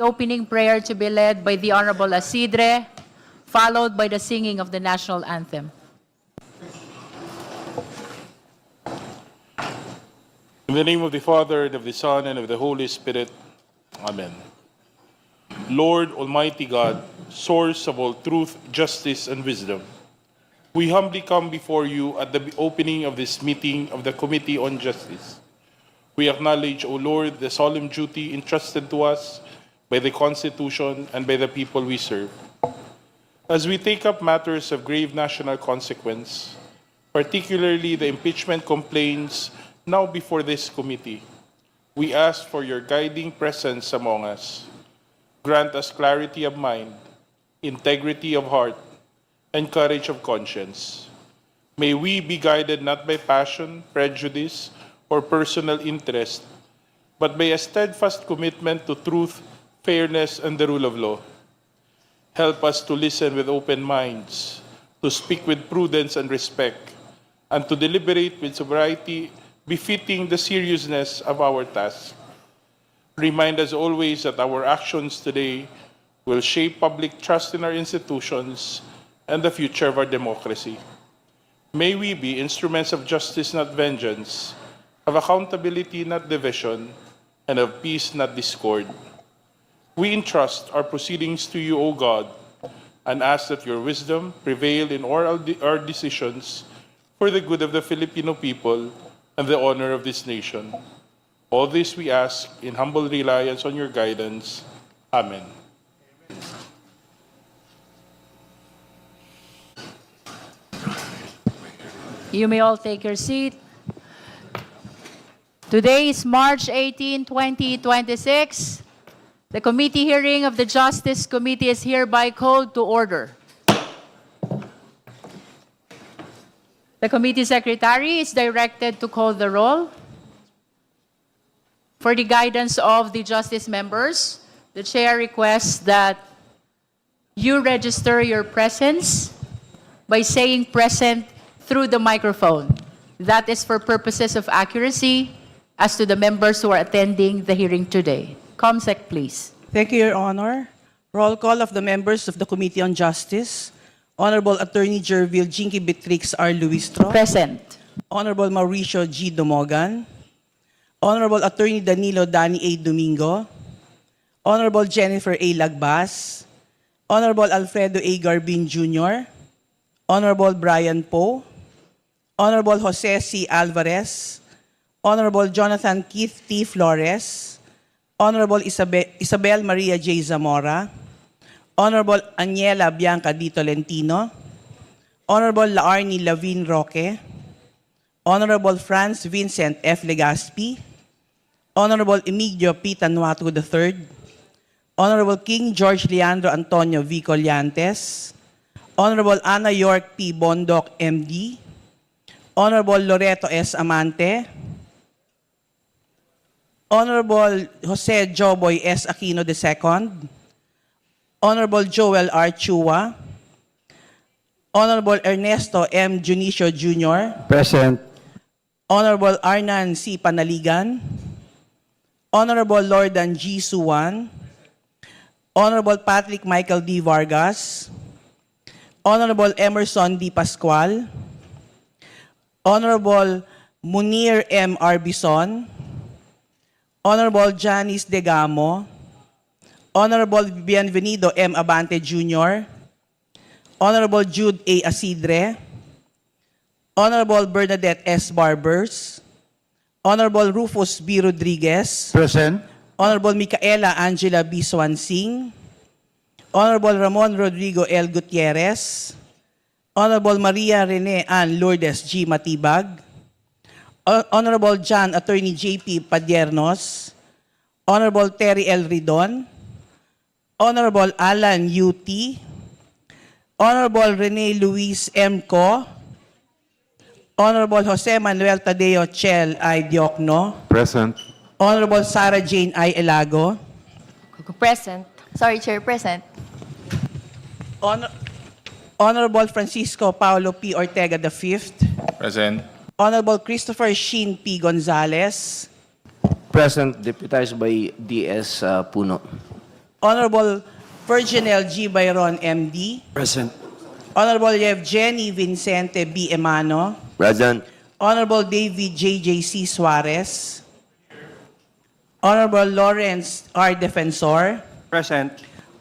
The opening prayer to be led by the Honorable Asidre, followed by the singing of the national anthem. In the name of the Father, and of the Son, and of the Holy Spirit. Amen. Lord Almighty God, source of all truth, justice, and wisdom, we humbly come before you at the opening of this meeting of the Committee on Justice. We acknowledge, O Lord, the solemn duty entrusted to us by the Constitution and by the people we serve. As we take up matters of grave national consequence, particularly the impeachment complaints now before this committee, we ask for your guiding presence among us. Grant us clarity of mind, integrity of heart, and courage of conscience. May we be guided not by passion, prejudice, or personal interest, but by a steadfast commitment to truth, fairness, and the rule of law. Help us to listen with open minds, to speak with prudence and respect, and to deliberate with sobriety befitting the seriousness of our task. Remind us always that our actions today will shape public trust in our institutions and the future of our democracy. May we be instruments of justice, not vengeance, of accountability, not division, and of peace, not discord. We entrust our proceedings to you, O God, and ask that your wisdom prevail in all our decisions for the good of the Filipino people and the honor of this nation. All this we ask in humble reliance on your guidance. Amen. You may all take your seat. Today is March 18, 2026. The committee hearing of the Justice Committee is hereby called to order. The committee secretary is directed to call the roll. For the guidance of the Justice members, the chair requests that you register your presence by saying present through the microphone. That is for purposes of accuracy as to the members who are attending the hearing today. Comsec, please. Thank you, Your Honor. Roll call of the members of the Committee on Justice. Honorable Attorney Jervil Jinky Beatrix R. Luistro. Present. Honorable Mauricio G. Dumogan. Honorable Attorney Danilo Danny A. Domingo. Honorable Jennifer A. Lagbas. Honorable Alfredo A. Garbin Jr. Honorable Brian Poe. Honorable Jose C. Alvarez. Honorable Jonathan Keith T. Flores. Honorable Isabel Maria J. Zamora. Honorable Aniela Bianca D. Tolentino. Honorable Laarni Lavin Roque. Honorable Franz Vincent F. Legaspi. Honorable Emilio P. Tanuatu III. Honorable King George Leandro Antonio V. Collantes. Honorable Ana York P. Bondoc, MD. Honorable Loreto S. Amante. Honorable Jose Joboy S. Aquino II. Honorable Joel R. Chua. Honorable Ernesto M. Junicio Jr. Present. Honorable Arnan C. Panaligan. Honorable Lordan G. Suwan. Honorable Patrick Michael D. Vargas. Honorable Emerson D. Pascual. Honorable Munir M. Arbison. Honorable Janice Degamo. Honorable Bienvenido M. Abante Jr. Honorable Jude A. Asidre. Honorable Bernadette S. Barbers. Honorable Rufus B. Rodriguez. Present. Honorable Micaela Angela B. Swansing. Honorable Ramon Rodrigo L. Gutierrez. Honorable Maria Rene Ann Lourdes G. Matibag. Honorable John Attorney J.P. Padiernos. Honorable Terry L. Ridon. Honorable Alan U.T. Honorable Rene Luis M. Co. Honorable Jose Manuel Tadeo Chel I. Diokno. Present. Honorable Sarah Jane I. Elago. Present. Sorry, Chair, present. Honorable Francisco Paulo P. Ortega V. Present. Honorable Christopher Sheen P. Gonzalez. Present, deputized by D.S. Puno. Honorable Virginel G. Bayron, MD. Present. Honorable Yevgeny Vicente B. Emano. Present. Honorable David J.J.C. Suarez. Honorable Lawrence R. Defensor. Present.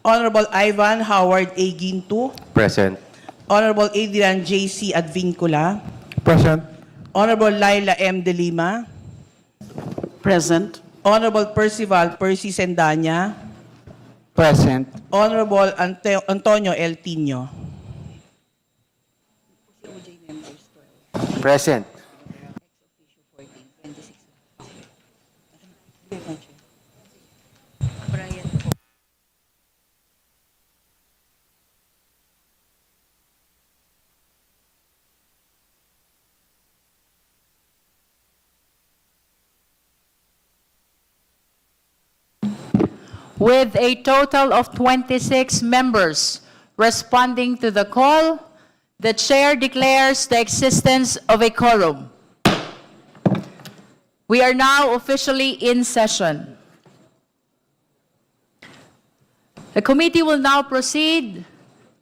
Honorable Ivan Howard A. Gintu. Present. Honorable Adrian J.C. Advincula. Present. Honorable Laila M. De Lima. Present. Honorable Percival Percy Sendanya. Present. Honorable Antonio L. Tino. Present. With a total of 26 members responding to the call, the chair declares the existence of a quorum. We are now officially in session. The committee will now proceed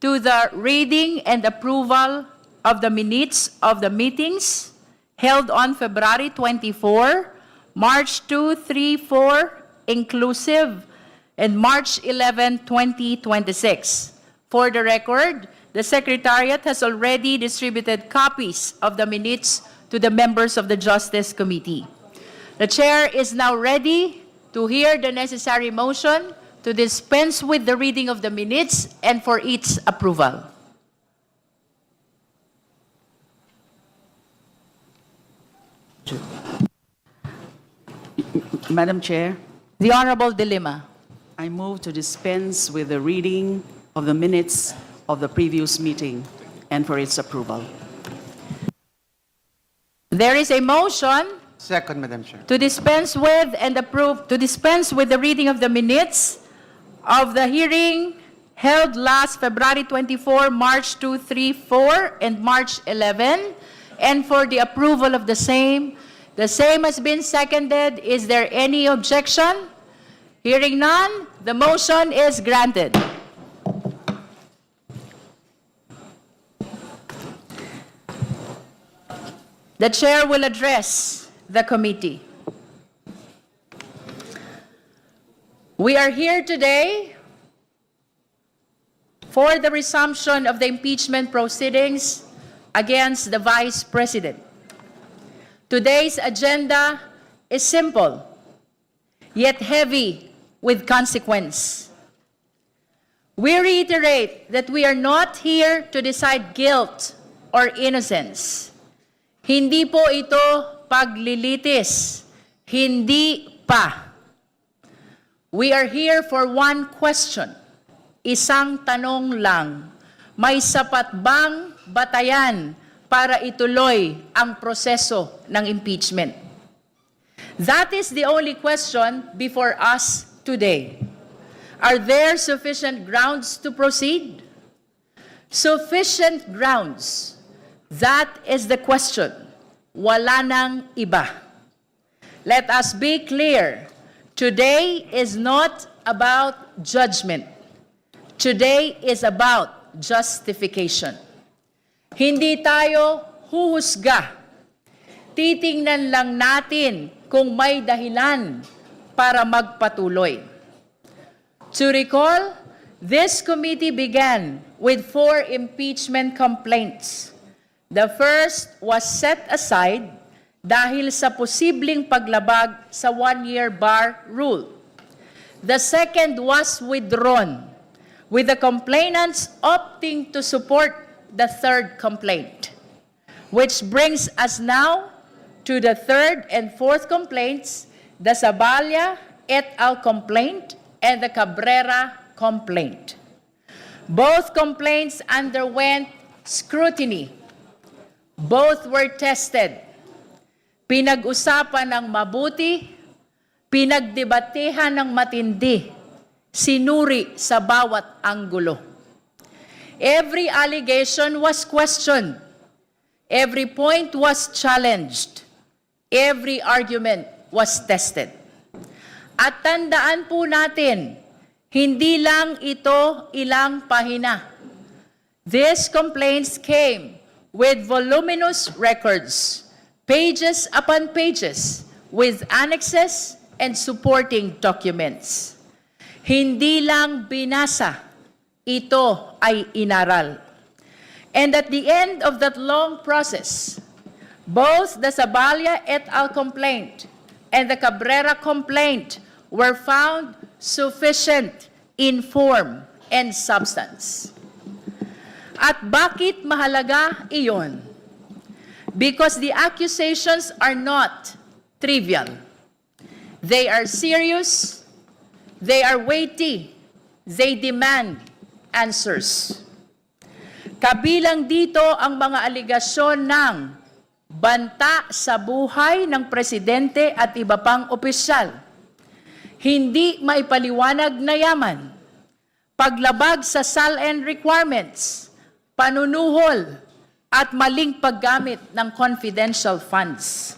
to the reading and approval of the minutes of the meetings held on February 24, March 2, 3, 4, inclusive, and March 11, 2026. For the record, the Secretariat has already distributed copies of the minutes to the members of the Justice Committee. The Chair is now ready to hear the necessary motion to dispense with the reading of the minutes and for its approval. Madam Chair, The Honorable De Lima. I move to dispense with the reading of the minutes of the previous meeting and for its approval. There is a motion Second, Madam Chair. to dispense with and approve, to dispense with the reading of the minutes of the hearing held last February 24, March 2, 3, 4, and March 11, and for the approval of the same. The same has been seconded. Is there any objection? Hearing none, the motion is granted. The chair will address the committee. We are here today for the resumption of the impeachment proceedings against the Vice President. Today's agenda is simple, yet heavy with consequence. We reiterate that we are not here to decide guilt or innocence. Hindi po ito paglilitis. Hindi pa. We are here for one question. Isang tanong lang. May sapat bang batayan para ituloy ang proseso ng impeachment? That is the only question before us today. Are there sufficient grounds to proceed? Sufficient grounds. That is the question. Wala nang iba. Let us be clear. Today is not about judgment. Today is about justification. Hindi tayo huhusga. Titingnan lang natin kung may dahilan para magpatuloy. To recall, this committee began with 4 impeachment complaints. The first was set aside dahil sa posibleng paglabag sa 1-year bar rule. The second was withdrawn, with the complainants opting to support the third complaint, which brings us now to the third and fourth complaints, the Zaballa et al. Complaint and the Cabrera complaint. Both complaints underwent scrutiny. Both were tested. Pinag-usapan ng mabuti, pinagdebatehan ng matindi, sinuri sa bawat anggulo. Every allegation was questioned. Every point was challenged. Every argument was tested. At tandaan po natin, Hindi lang ito ilang pahina. These complaints came with voluminous records, pages upon pages, with annexes and supporting documents. Hindi lang binasa, ito ay inaral. And at the end of that long process, both the Zabalia et al. Complaint and the Cabrera complaint were found sufficient in form and substance. At bakit mahalaga iyon? Because the accusations are not trivial. They are serious, they are weighty, they demand answers. Kabilang dito ang mga aligasyon ng banta sa buhay ng presidente at iba pang opisyal, hindi maipaliwanag na yaman, paglabag sa SALN requirements, panunuhol, at maling paggamit ng confidential funds.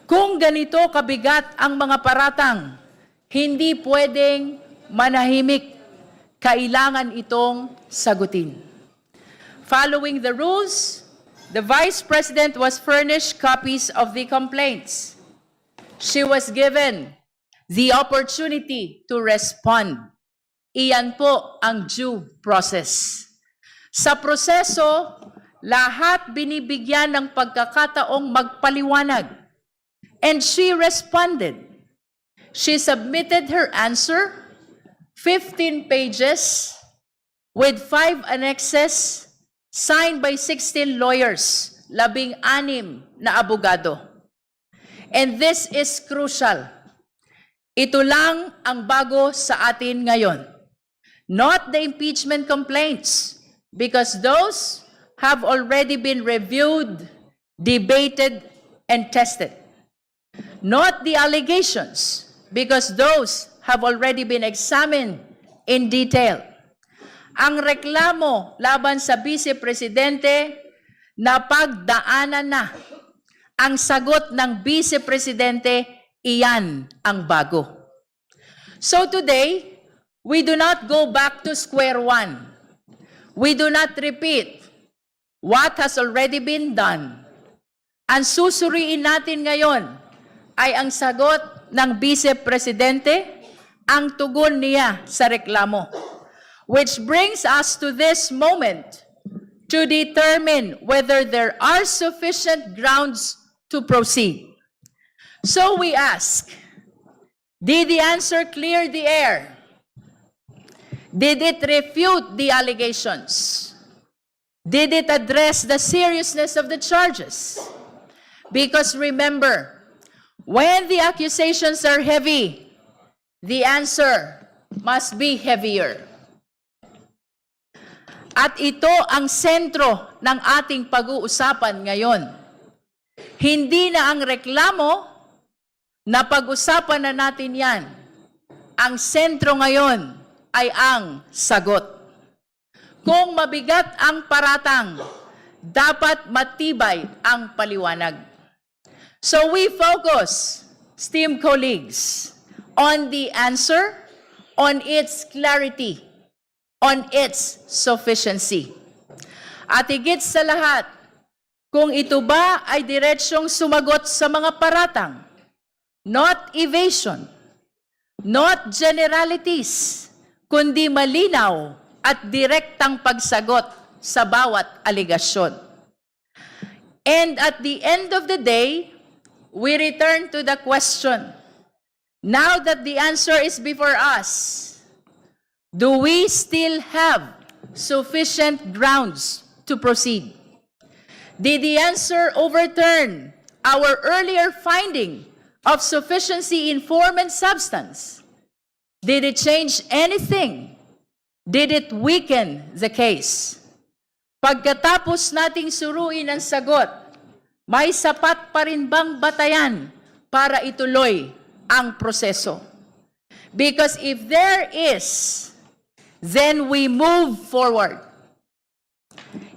Kung ganito kabigat ang mga paratang, hindi pwedeng manahimik. Kailangan itong sagutin. Following the rules, the Vice President was furnished copies of the complaints. She was given the opportunity to respond. Iyan po ang due process. Sa proseso, lahat binibigyan ng pagkakataong magpaliwanag. And she responded. She submitted her answer, 15 pages, with 5 annexes, signed by 16 lawyers, 16 na abogado. And this is crucial. Ito lang ang bago sa atin ngayon. Not the impeachment complaints, because those have already been reviewed, debated, and tested. Not the allegations, because those have already been examined in detail. Ang reklamo laban sa Vice Presidente, napagdaanan na. Ang sagot ng Vice Presidente, iyan ang bago. So today, we do not go back to square one. We do not repeat what has already been done. Ang susuriin natin ngayon ay ang sagot ng Vice Presidente, ang tugon niya sa reklamo. Which brings us to this moment to determine whether there are sufficient grounds to proceed. So we ask, did the answer clear the air? Did it refute the allegations? Did it address the seriousness of the charges? Because remember, when the accusations are heavy, the answer must be heavier. At ito ang sentro ng ating pag-uusapan ngayon. Hindi na ang reklamo, na pag-usapan na natin yan. Ang sentro ngayon ay ang sagot. Kung mabigat ang paratang, dapat matibay ang paliwanag. So we focus, esteemed colleagues, on the answer, on its clarity, on its sufficiency. At higit sa lahat, kung ito ba ay diretsyong sumagot sa mga paratang, not evasion, not generalities, kundi malinaw at direktang pagsagot sa bawat aligasyon. And at the end of the day, we return to the question, now that the answer is before us, do we still have sufficient grounds to proceed? Did the answer overturn our earlier finding of sufficiency in form and substance? Did it change anything? Did it weaken the case? Pagkatapos nating suruin ang sagot, may sapat pa rin bang batayan para ituloy ang proseso? Because if there is, then we move forward.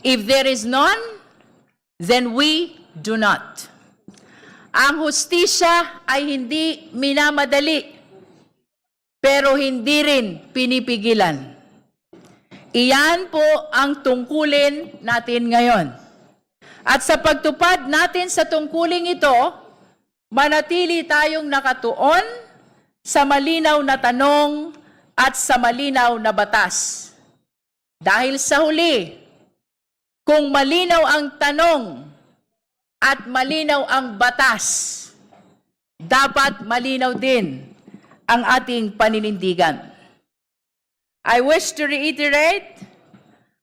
If there is none, then we do not. Ang hustisya ay hindi minamadali. pero hindi rin pinipigilan. Iyan po ang tungkulin natin ngayon. At sa pagtupad natin sa tungkuling ito, manatili tayong nakatuon sa malinaw na tanong at sa malinaw na batas. Dahil sa huli, kung malinaw ang tanong at malinaw ang batas, dapat malinaw din ang ating paninindigan. I wish to reiterate,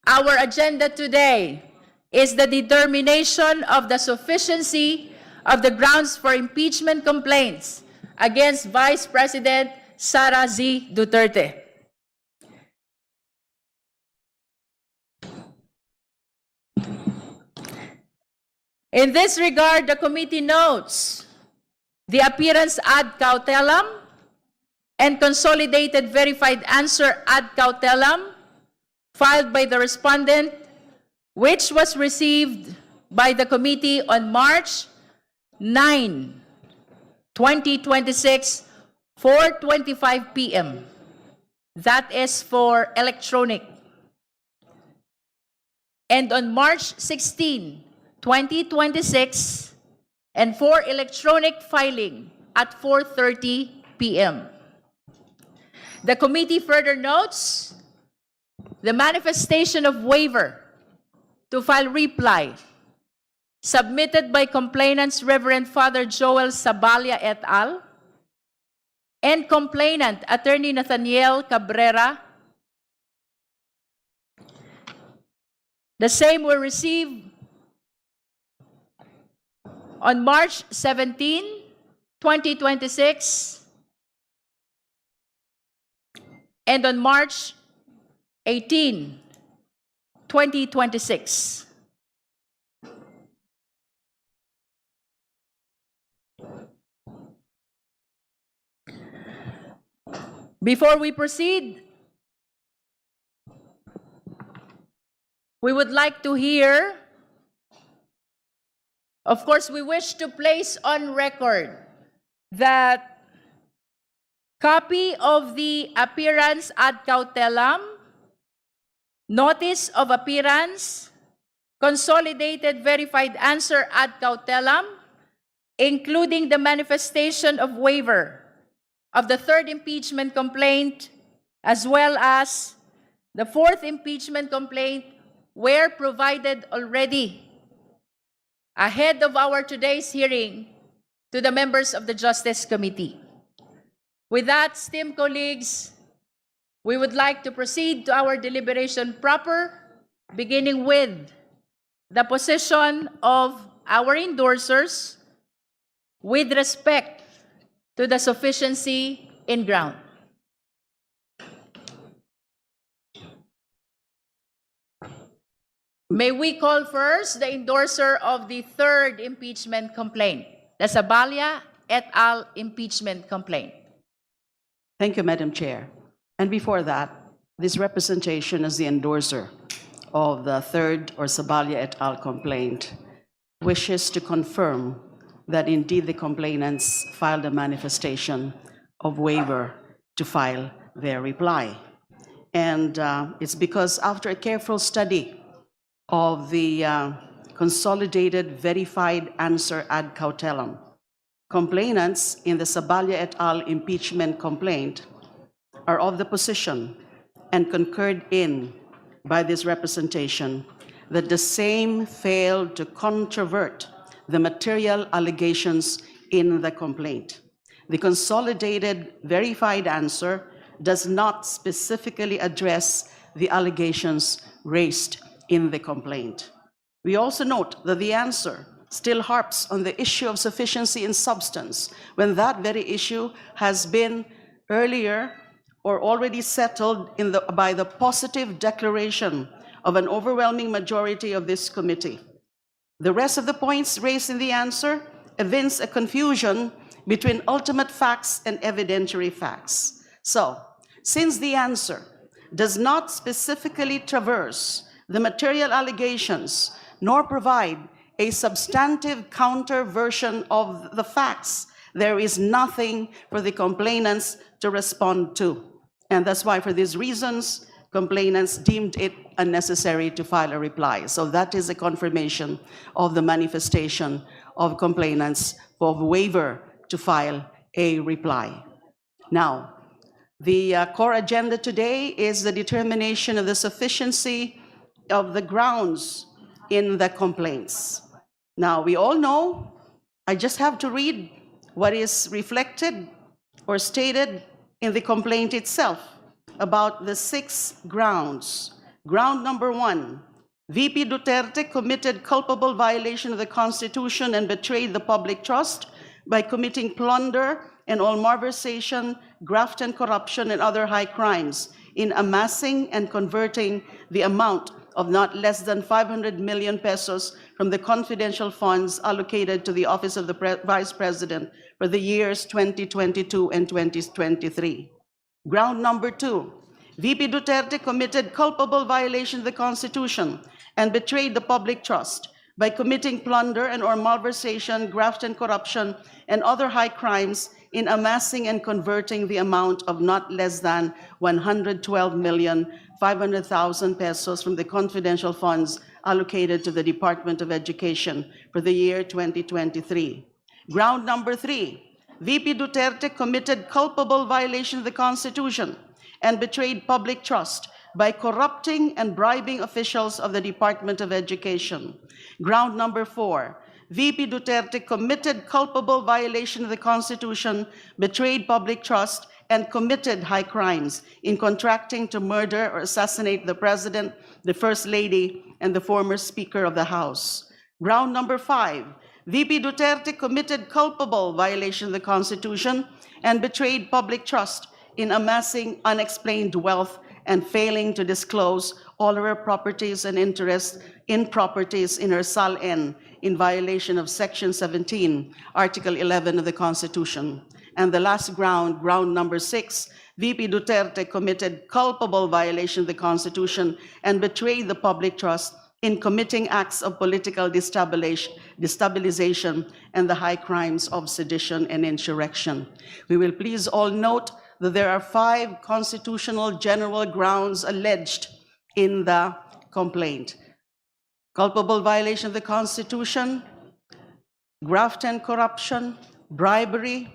our agenda today is the determination of the sufficiency of the grounds for impeachment complaints against Vice President Sara Z. Duterte. In this regard, the committee notes the appearance ad cautelam and consolidated verified answer ad cautelam filed by the respondent, which was received by the committee on March 9, 2026, 4:25 p.m. That is for electronic. And on March 16, 2026, and for electronic filing at 4:30 p.m. The committee further notes the manifestation of waiver to file reply submitted by complainants Reverend Father Joel Sabalia et al. And complainant Attorney Nathaniel Cabrera. The same were received on March 17, 2026, and on March 18, 2026. Before we proceed, we would like to hear, of course, we wish to place on record that copy of the appearance ad cautelam, notice of appearance, consolidated verified answer ad cautelam, including the manifestation of waiver of the third impeachment complaint, as well as the fourth impeachment complaint, were provided already ahead of our today's hearing to the members of the Justice Committee. With that, esteemed colleagues, we would like to proceed to our deliberation proper, beginning with the position of our endorsers with respect to the sufficiency in ground. May we call first the endorser of the third impeachment complaint, the Sabalia et al. Impeachment complaint. Thank you, Madam Chair. And before that, this representation as the endorser of the third or Sabalia et al. Complaint wishes to confirm that indeed the complainants filed a manifestation of waiver to file their reply. And it's because after a careful study of the consolidated verified answer ad cautelam, complainants in the Sabalia et al. Impeachment complaint are of the position and concurred in by this representation that the same failed to controvert the material allegations in the complaint. The consolidated verified answer does not specifically address the allegations raised in the complaint. We also note that the answer still harps on the issue of sufficiency in substance, when that very issue has been earlier or already settled by the positive declaration of an overwhelming majority of this committee. The rest of the points raised in the answer evince a confusion between ultimate facts and evidentiary facts. So, since the answer does not specifically traverse the material allegations nor provide a substantive counter version of the facts there is nothing for the complainants to respond to. And that's why, for these reasons, complainants deemed it unnecessary to file a reply. So that is a confirmation of the manifestation of complainants for waiver to file a reply. Now, the core agenda today is the determination of the sufficiency of the grounds in the complaints. Now, we all know, I just have to read what is reflected or stated in the complaint itself about the 6 grounds. Ground number 1, VP Duterte committed culpable violation of the Constitution and betrayed the public trust by committing plunder and all malversation, graft and corruption, and other high crimes in amassing and converting the amount of not less than 500 million pesos from the confidential funds allocated to the Office of the Vice President for the years 2022 and 2023. Ground number 2, VP Duterte committed culpable violation of the Constitution and betrayed the public trust by committing plunder and or malversation, graft and corruption, and other high crimes in amassing and converting the amount of not less than 112,500,000 pesos from the confidential funds allocated to the Department of Education for the year 2023. Ground number 3, VP Duterte committed culpable violation of the Constitution and betrayed public trust by corrupting and bribing officials of the Department of Education. Ground number 4, VP Duterte committed culpable violation of the Constitution, betrayed public trust, and committed high crimes in contracting to murder or assassinate the President, the First Lady, and the former Speaker of the House. Ground number 5, VP Duterte committed culpable violation of the Constitution and betrayed public trust in amassing unexplained wealth and failing to disclose all of her properties and interests in properties in her SALN in violation of Section 17, Article 11 of the Constitution. And the last ground, ground number 6, VP Duterte committed culpable violation of the Constitution and betrayed the public trust in committing acts of political destabilization and the high crimes of sedition and insurrection. We will please all note that there are 5 constitutional general grounds alleged in the complaint: culpable violation of the Constitution, graft and corruption, bribery,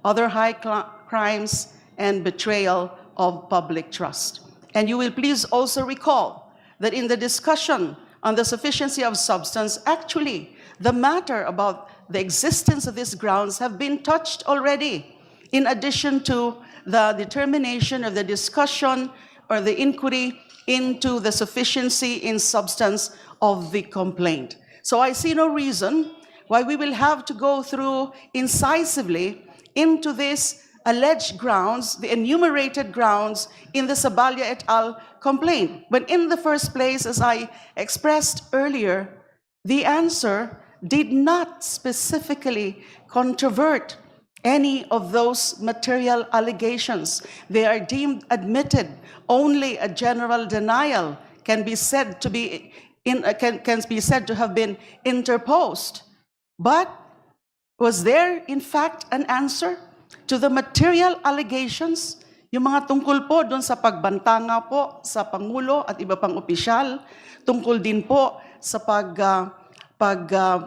other high crimes, and betrayal of public trust. And you will please also recall that in the discussion on the sufficiency of substance, actually, the matter about the existence of these grounds have been touched already, in addition to the determination of the discussion or the inquiry into the sufficiency in substance of the complaint. So I see no reason why we will have to go through incisively into these alleged grounds, the enumerated grounds in the Saballa et al. Complaint. When in the first place, as I expressed earlier, the answer did not specifically controvert any of those material allegations. They are deemed admitted. Only a general denial can be said to be can be said to have been interposed. But was there, in fact, an answer to the material allegations? Yung mga tungkol po doon sa pagbanta nga po sa Pangulo at iba pang opisyal, tungkol din po sa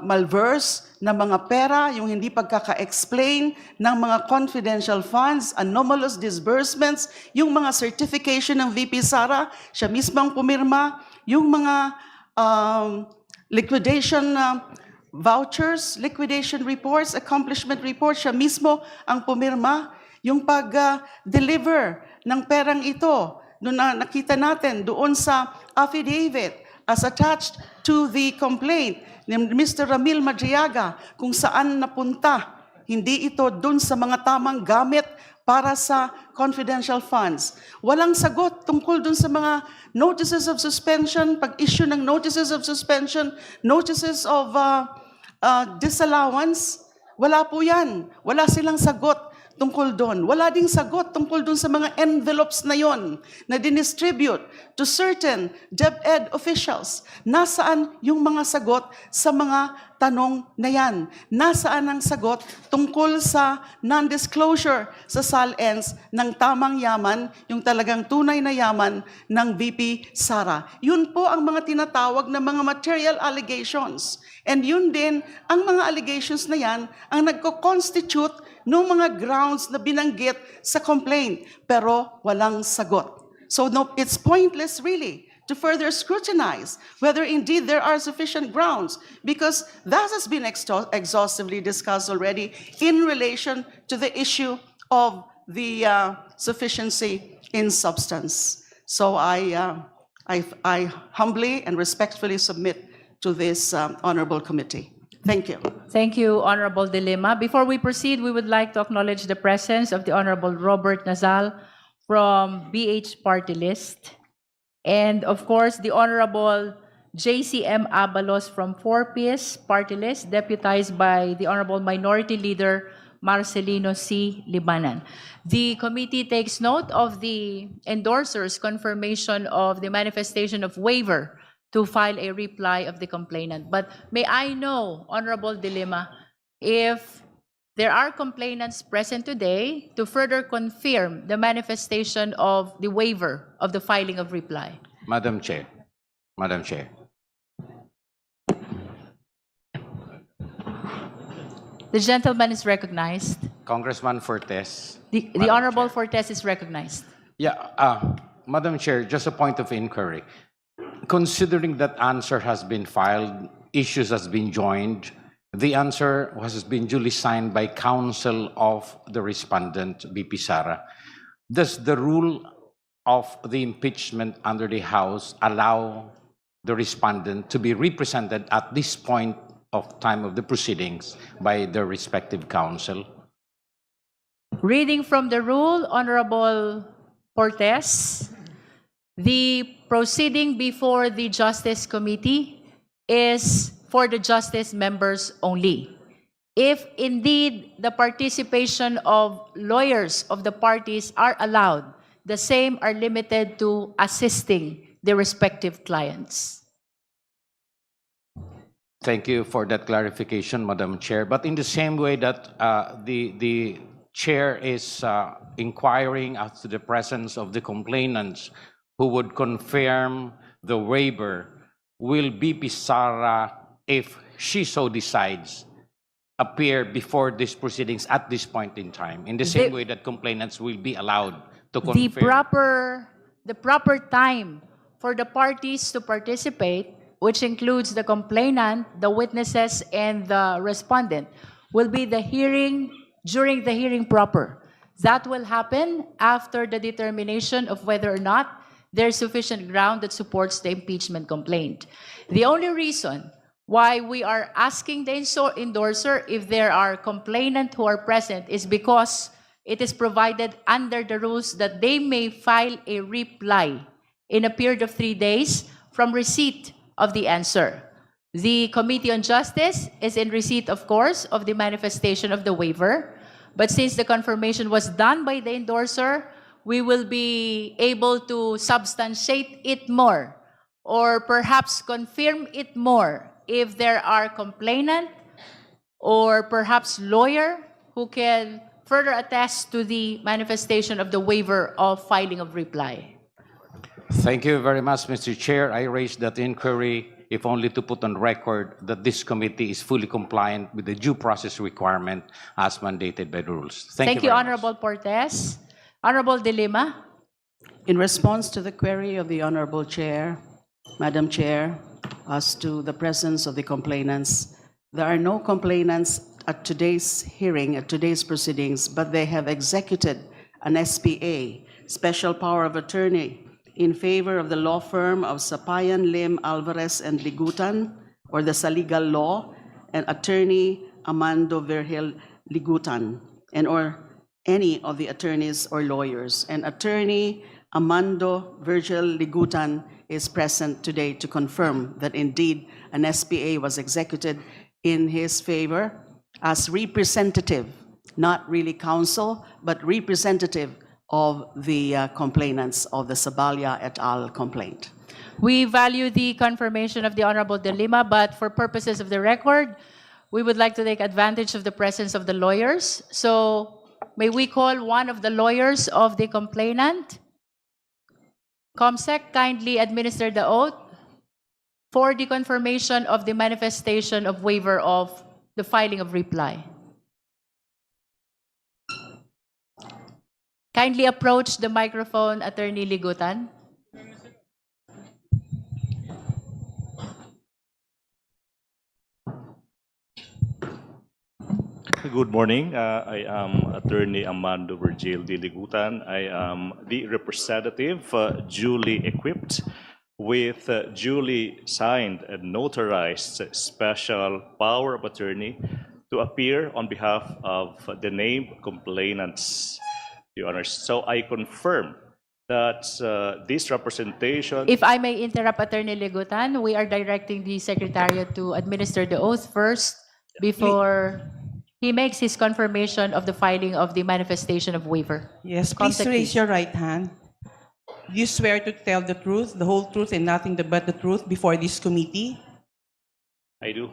malverse ng mga pera, yung hindi pagkaka-explain ng mga confidential funds, anomalous disbursements, yung mga certification ng VP Sara, siya mismo ang pumirma, yung mga liquidation vouchers, liquidation reports, accomplishment reports, siya mismo ang pumirma. Yung pag-deliver ng perang ito, doon na nakita natin doon sa affidavit as attached to the complaint ni Mr. Ramil Madriaga, kung saan napunta. Hindi ito doon sa mga tamang gamit para sa confidential funds. Walang sagot tungkol doon sa mga notices of suspension, pag-issue ng notices of suspension, notices of disallowance. Wala po yan. Wala silang sagot tungkol doon. Wala ding sagot tungkol doon sa mga envelopes na yon na dinistribute to certain DepEd officials. Nasaan yung mga sagot sa mga tanong na yan? Nasaan ang sagot tungkol sa non-disclosure sa SALENS ng tamang yaman, yung talagang tunay na yaman ng VP Sara? Yun po ang mga tinatawag na mga material allegations. And yun din, ang mga allegations na yan ang nagko-constitute ng mga grounds na binanggit sa complaint, pero walang sagot. So no, it's pointless really to further scrutinize whether indeed there are sufficient grounds, because that has been exhaustively discussed already in relation to the issue of the sufficiency in substance. So I humbly and respectfully submit to this honorable committee. Thank you. Thank you, Honorable De Lima. Before we proceed, we would like to acknowledge the presence of the Honorable Robert Nazal from BH Party List, and of course, the Honorable JCM Abalos from 4PS Party List, deputized by the Honorable Minority Leader Marcelino C. Libanan. The committee takes note of the endorser's confirmation of the manifestation of waiver to file a reply of the complainant. But may I know, Honorable De Lima, if there are complainants present today to further confirm the manifestation of the waiver of the filing of reply? Madam Chair. The gentleman is recognized. Congressman Fortes. The Madam Honorable Chair. Fortes is recognized. Yeah, Madam Chair, just a point of inquiry. Considering that answer has been filed, issues has been joined, the answer has been duly signed by counsel of the respondent, BP Sara. Does the rule of the impeachment under the House allow the respondent to be represented at this point of time of the proceedings by their respective counsel? Reading from the rule, Honorable Fortes, the proceeding before the Justice Committee is for the Justice members only. If indeed the participation of lawyers of the parties are allowed, the same are limited to assisting the respective clients. Thank you for that clarification, Madam Chair. But in the same way that the Chair is inquiring as to the presence of the complainants who would confirm the waiver, will BP Sara, if she so decides, appear before these proceedings at this point in time, in the same way that complainants will be allowed to confirm? The proper time for the parties to participate, which includes the complainant, the witnesses, and the respondent, will be the hearing, during the hearing proper. That will happen after the determination of whether or not there's sufficient ground that supports the impeachment complaint. The only reason why we are asking the endorser if there are complainants who are present is because it is provided under the rules that they may file a reply in a period of 3 days from receipt of the answer. The Committee on Justice is in receipt, of course, of the manifestation of the waiver. But since the confirmation was done by the endorser, we will be able to substantiate it more or perhaps confirm it more if there are complainant or perhaps lawyer who can further attest to the manifestation of the waiver of filing of reply. Thank you very much, Mr. Chair. I raised that inquiry if only to put on record that this committee is fully compliant with the due process requirement as mandated by the rules. Thank you very much. Honorable Portes. Honorable De Lima. In response to the query of the Honorable Chair, Madam Chair, as to the presence of the complainants, there are no complainants at today's hearing, at today's proceedings, but they have executed an SPA, Special Power of Attorney, in favor of the law firm of Sapayan, Lim, Alvarez, and Ligutan, or the Saligal Law, and attorney Amando Virgil Ligutan, and or any of the attorneys or lawyers. And attorney Amando Virgil Ligutan is present today to confirm that indeed an SPA was executed in his favor as representative not really counsel, but representative of the complainants of the Sabalia et al. Complaint. We value the confirmation of the Honorable De Lima, but for purposes of the record, we would like to take advantage of the presence of the lawyers. So may we call one of the lawyers of the complainant? COMSEC, kindly administer the oath for the confirmation of the manifestation of waiver of the filing of reply. Kindly approach the microphone, Attorney Ligutan. Good morning. I am Attorney Amando Virgil de Ligutan. I am the representative duly equipped with duly signed and notarized special power of attorney to appear on behalf of the named complainants, Your Honor. So I confirm that this representation... If I may interrupt, Attorney Ligutan, we are directing the Secretariat to administer the oath first before he makes his confirmation of the filing of the manifestation of waiver. Yes, please COMSEC, raise your right hand. Do you swear to tell the truth, the whole truth, and nothing but the truth before this committee? I do.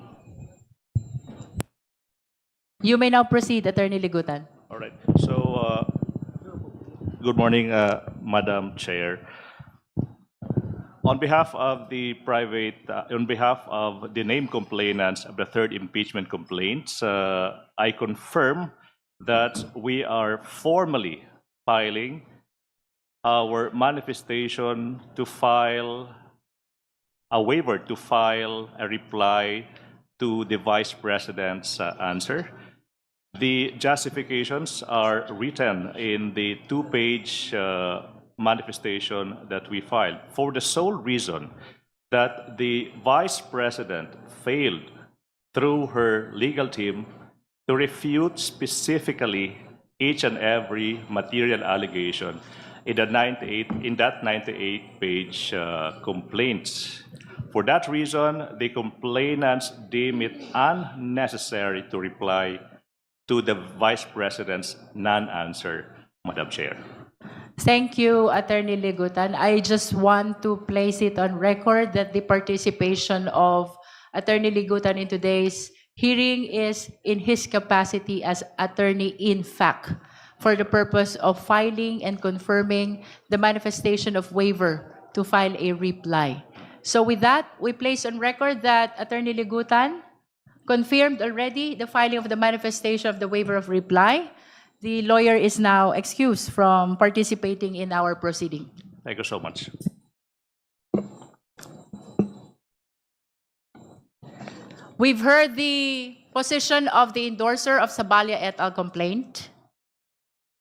You may now proceed, Attorney Ligutan. All right. So, good morning, Madam Chair. On behalf of the named complainants of the third impeachment complaint, I confirm that we are formally filing our manifestation to file a waiver to file a reply to the Vice President's answer. The justifications are written in the two-page manifestation that we filed for the sole reason that the Vice President failed through her legal team to refute specifically each and every material allegation in that 98-page complaint. For that reason, the complainants deem it unnecessary to reply to the Vice President's non-answer, Madam Chair. Thank you, Attorney Ligutan. I just want to place it on record that the participation of Attorney Ligutan in today's hearing is in his capacity as attorney in fact for the purpose of filing and confirming the manifestation of waiver to file a reply. So with that, we place on record that Attorney Ligutan confirmed already the filing of the manifestation of the waiver of reply. The lawyer is now excused from participating in our proceeding. Thank you so much. We've heard the position of the endorser of Sabalia et al. Complaint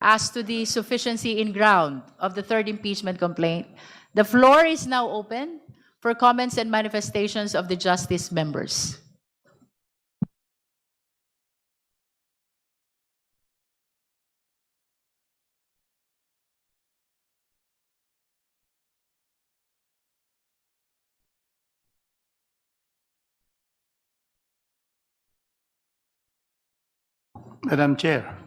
as to the sufficiency in ground of the third impeachment complaint. The floor is now open for comments and manifestations of the justice members. Madam Chair.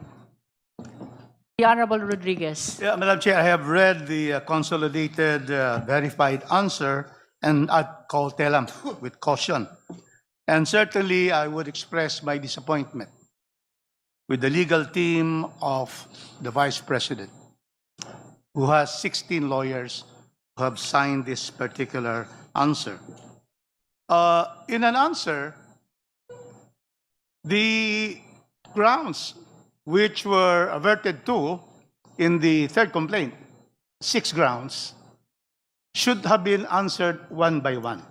The Honorable Rodriguez. Yeah, Madam Chair, I have read the consolidated verified answer and I'd call Telam with caution. And certainly I would express my disappointment with the legal team of the Vice President, who has 16 lawyers who have signed this particular answer. In an answer, the grounds which were averted to in the third complaint, 6 grounds, should have been answered one by one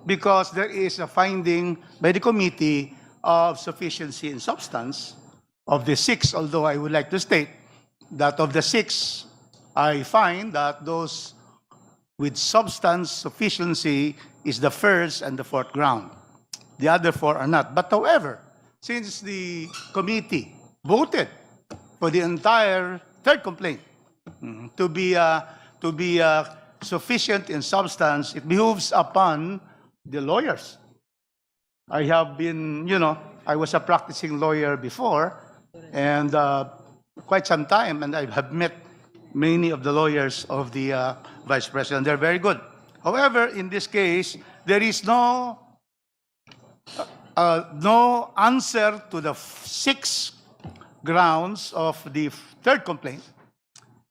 because there is a finding by the committee of sufficiency in substance of the 6, although I would like to state that of the 6, I find that those with substance sufficiency is the first and the fourth ground. The other 4 are not. But however, since the committee voted for the entire third complaint to be sufficient in substance, it behooves upon the lawyers. I have been, I was a practicing lawyer before, and quite some time, and I have met many of the lawyers of the Vice President. They're very good. However, in this case, there is no answer to the 6 grounds of the third complaint,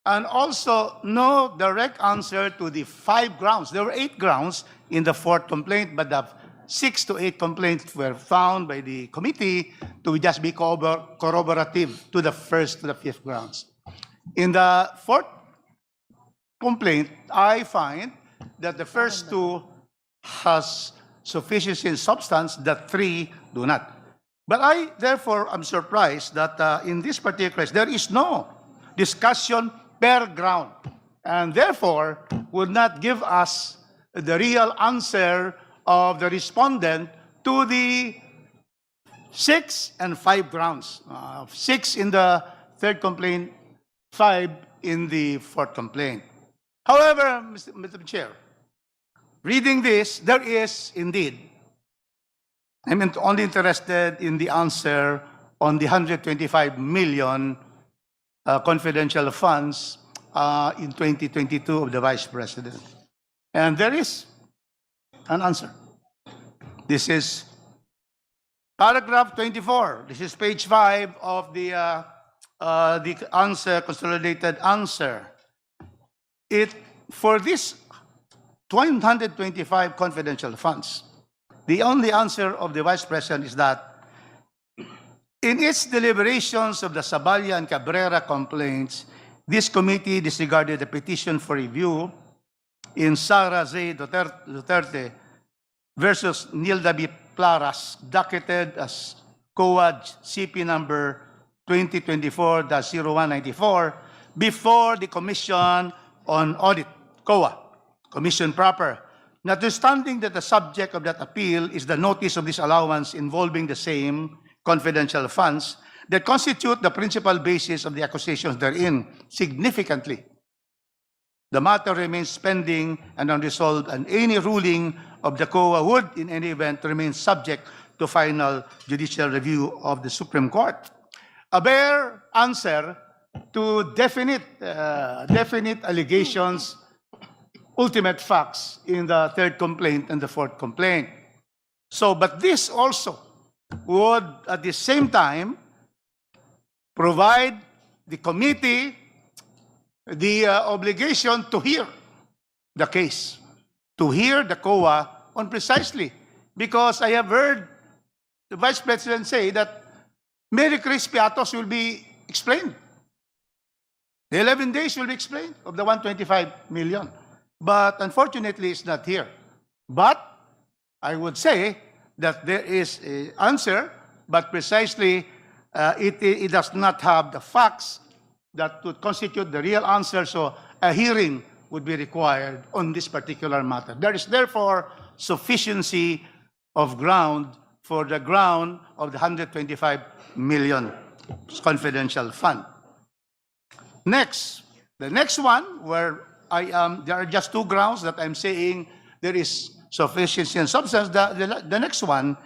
and also no direct answer to the 5 grounds. There were 8 grounds in the fourth complaint, but the 6 to 8 complaints were found by the committee to just be corroborative to the first to the 5th grounds. In the fourth complaint, I find that the first 2 has sufficiency in substance, that 3 do not. But I, therefore, am surprised that in this particular case, there is no discussion per ground, and therefore would not give us the real answer of the respondent to the 6 and 5 grounds. 6 in the third complaint, 5 in the fourth complaint. However, Mr. Chair, reading this, there is indeed, I'm only interested in the answer on the 125 million confidential funds in 2022 of the Vice President. And there is an answer. This is paragraph 24. This is page 5 of the answer, consolidated answer. For this 125 confidential funds, the only answer of the Vice President is that in its deliberations of the Saballa and Cabrera complaints, this committee disregarded the petition for review in Sara Z. Duterte versus Nilda B. Plaras, docketed as COA CP number 2024-0194, before the Commission on Audit, COA, Commission proper, notwithstanding that the subject of that appeal is the notice of disallowance involving the same confidential funds that constitute the principal basis of the accusations therein. Significantly, the matter remains pending and unresolved, and any ruling of the COA would, in any event, remain subject to final judicial review of the Supreme Court. A bare answer to definite allegations, ultimate facts in the third complaint and the fourth complaint. So, but this also would, at the same time, provide the committee the obligation to hear the case, to hear the COA on precisely, because I have heard the Vice President say that Mary Chris Piatos will be explained. The 11 days will be explained of the 125 million. But unfortunately, it's not here. But I would say that there is an answer, but precisely it does not have the facts that would constitute the real answer, so a hearing would be required on this particular matter. There is therefore sufficiency of ground for the ground of the 125 million confidential fund. Next, the next one where there are just 2 grounds that I'm saying there is sufficiency and substance. The next one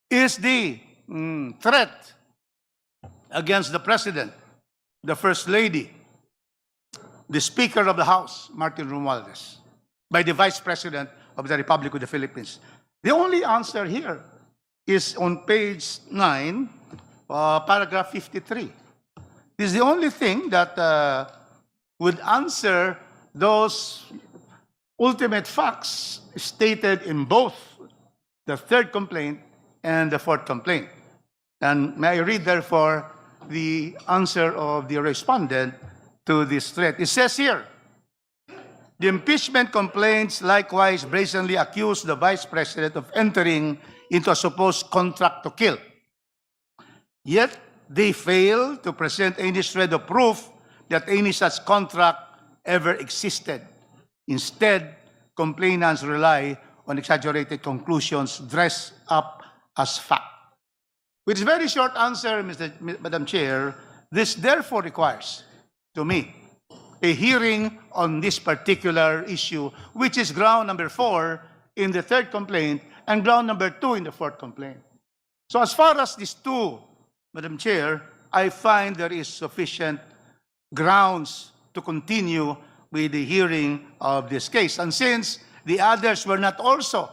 is the threat against the President, the First Lady, the Speaker of the House, Martin Romualdez, by the Vice President of the Republic of the Philippines. The only answer here is on page 9, paragraph 53. This is the only thing that would answer those ultimate facts stated in both the third complaint and the fourth complaint. And may I read, therefore, the answer of the respondent to this threat. It says here, the impeachment complaints likewise brazenly accuse the Vice President of entering into a supposed contract to kill. Yet, they fail to present any shred of proof that any such contract ever existed. Instead, complainants rely on exaggerated conclusions dressed up as fact. With a very short answer, Madam Chair, this therefore requires, to me, a hearing on this particular issue, which is ground number 4 in the third complaint and ground number 2 in the fourth complaint. So as far as these 2, Madam Chair, I find there is sufficient grounds to continue with the hearing of this case. And since the others were not also,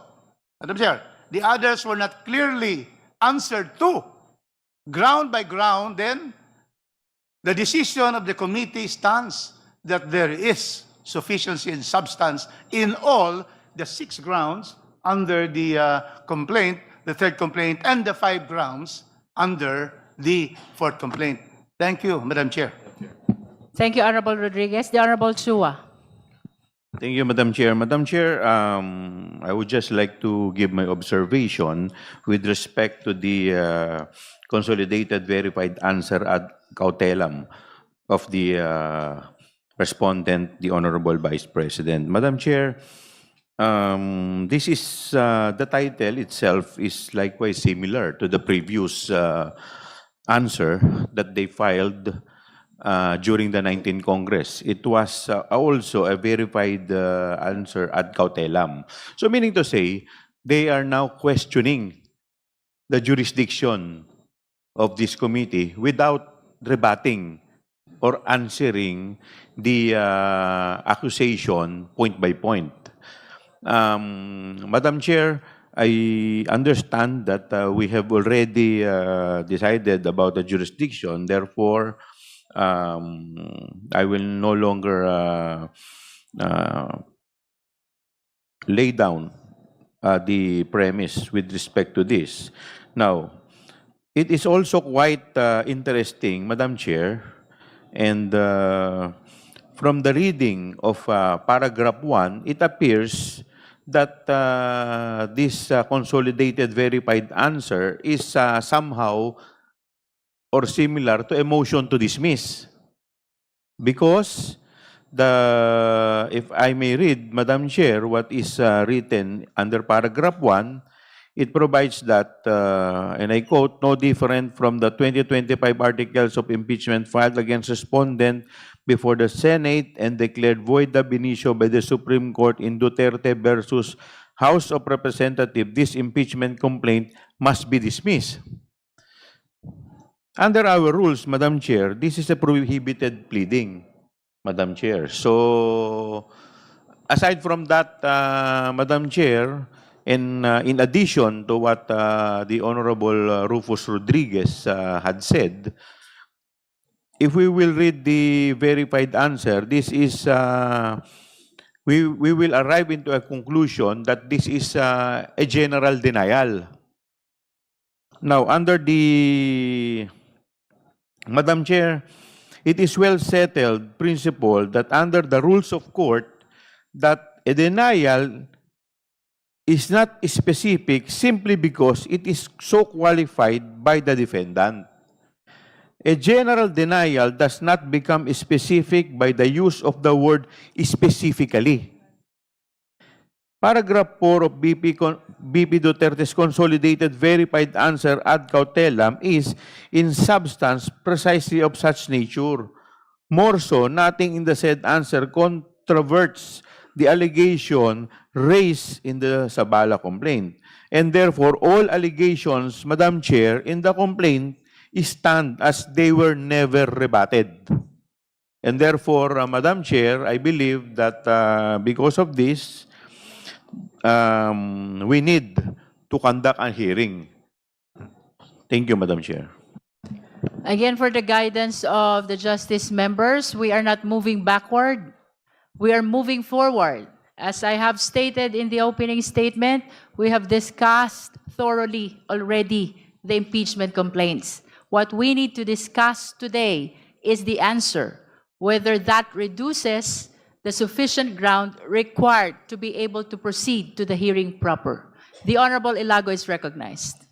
Madam Chair, the others were not clearly answered to, ground by ground, then the decision of the committee stands that there is sufficiency in substance in all the 6 grounds under the complaint, the 3rd complaint, and the 5 grounds under the 4th complaint. Thank you, Madam Chair. Thank you, Honorable Rodriguez. The Honorable Chua. Thank you, Madam Chair. Madam Chair, I would just like to give my observation with respect to the consolidated verified answer ad cautelam of the respondent, the Honorable Vice President. Madam Chair, this is, the title itself is likewise similar to the previous answer that they filed during the 19th Congress. It was also a verified answer ad cautelam. So meaning to say, they are now questioning the jurisdiction of this committee without rebutting or answering the accusation point by point. Madam Chair, I understand that we have already decided about the jurisdiction. Therefore, I will no longer lay down the premise with respect to this. Now, it is also quite interesting, Madam Chair, and from the reading of paragraph 1, it appears that this consolidated verified answer is somehow or similar to a motion to dismiss. Because if I may read, Madam Chair, what is written under paragraph 1, it provides that, and I quote, no different from the 2025 articles of impeachment filed against respondent before the Senate and declared void ab initio by the Supreme Court in Duterte versus House of Representatives, this impeachment complaint must be dismissed. Under our rules, Madam Chair, this is a prohibited pleading, Madam Chair. So, aside from that, Madam Chair, in addition to what the Honorable Rufus Rodriguez had said, if we will read the verified answer, this is, we will arrive into a conclusion that this is a general denial. Now, under the, Madam Chair, it is well settled principle that under the rules of court, that a denial is not specific simply because it is so qualified by the defendant. A general denial does not become specific by the use of the word specifically. Paragraph 4 of BP Duterte's consolidated verified answer ad cautelam is, in substance, precisely of such nature. More so, nothing in the said answer controverts the allegation raised in the Sabala complaint. And therefore, all allegations, Madam Chair, in the complaint stand as they were never rebutted. And therefore, Madam Chair, I believe that because of this, we need to conduct a hearing. Thank you, Madam Chair. Again, for the guidance of the justice members, we are not moving backward. We are moving forward. As I have stated in the opening statement, we have discussed thoroughly already the impeachment complaints. What we need to discuss today is the answer, whether that reduces the sufficient ground required to be able to proceed to the hearing proper. The Honorable Ilago is recognized.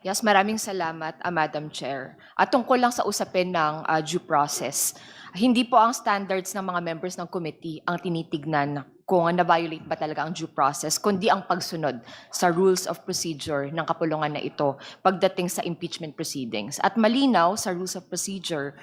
Yes, maraming salamat, Madam Chair. At tungkol lang sa usapin ng due process, hindi po ang standards ng mga members ng committee ang tinitignan kung na-violate ba talaga ang due process, kundi ang pagsunod sa rules of procedure ng kapulungan na ito pagdating sa impeachment proceedings. At malinaw sa rules of procedure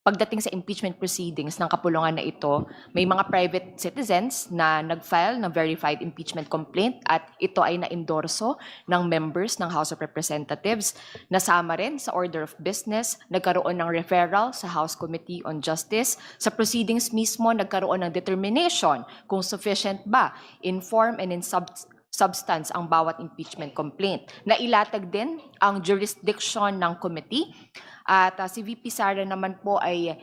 pagdating sa impeachment proceedings ng kapulungan na ito, may mga private citizens na nag-file ng verified impeachment complaint at ito ay na-endorso ng members ng House of Representatives. Nasama rin sa order of business, nagkaroon ng referral sa House Committee on Justice. Sa proceedings mismo, nagkaroon ng determination kung sufficient ba in form and in substance ang bawat impeachment complaint. Nailatag din ang jurisdiction ng committee. At si VP Sara naman po ay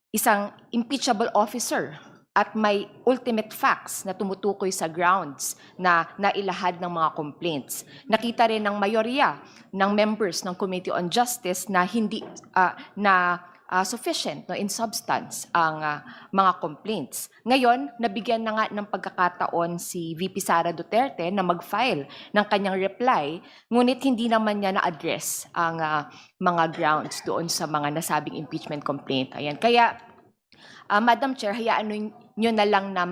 isang impeachable officer at may ultimate facts na tumutukoy sa grounds na nailahad ng mga complaints. Nakita rin ng mayorya ng members ng Committee on Justice na hindi sufficient in substance ang mga complaints. Ngayon, nabigyan na nga ng pagkakataon si VP Sara Duterte na mag-file ng kanyang reply, ngunit hindi naman niya na-address ang mga grounds doon sa mga nasabing impeachment complaint. Ayan. Kaya, Madam Chair, hayaan nyo na lang na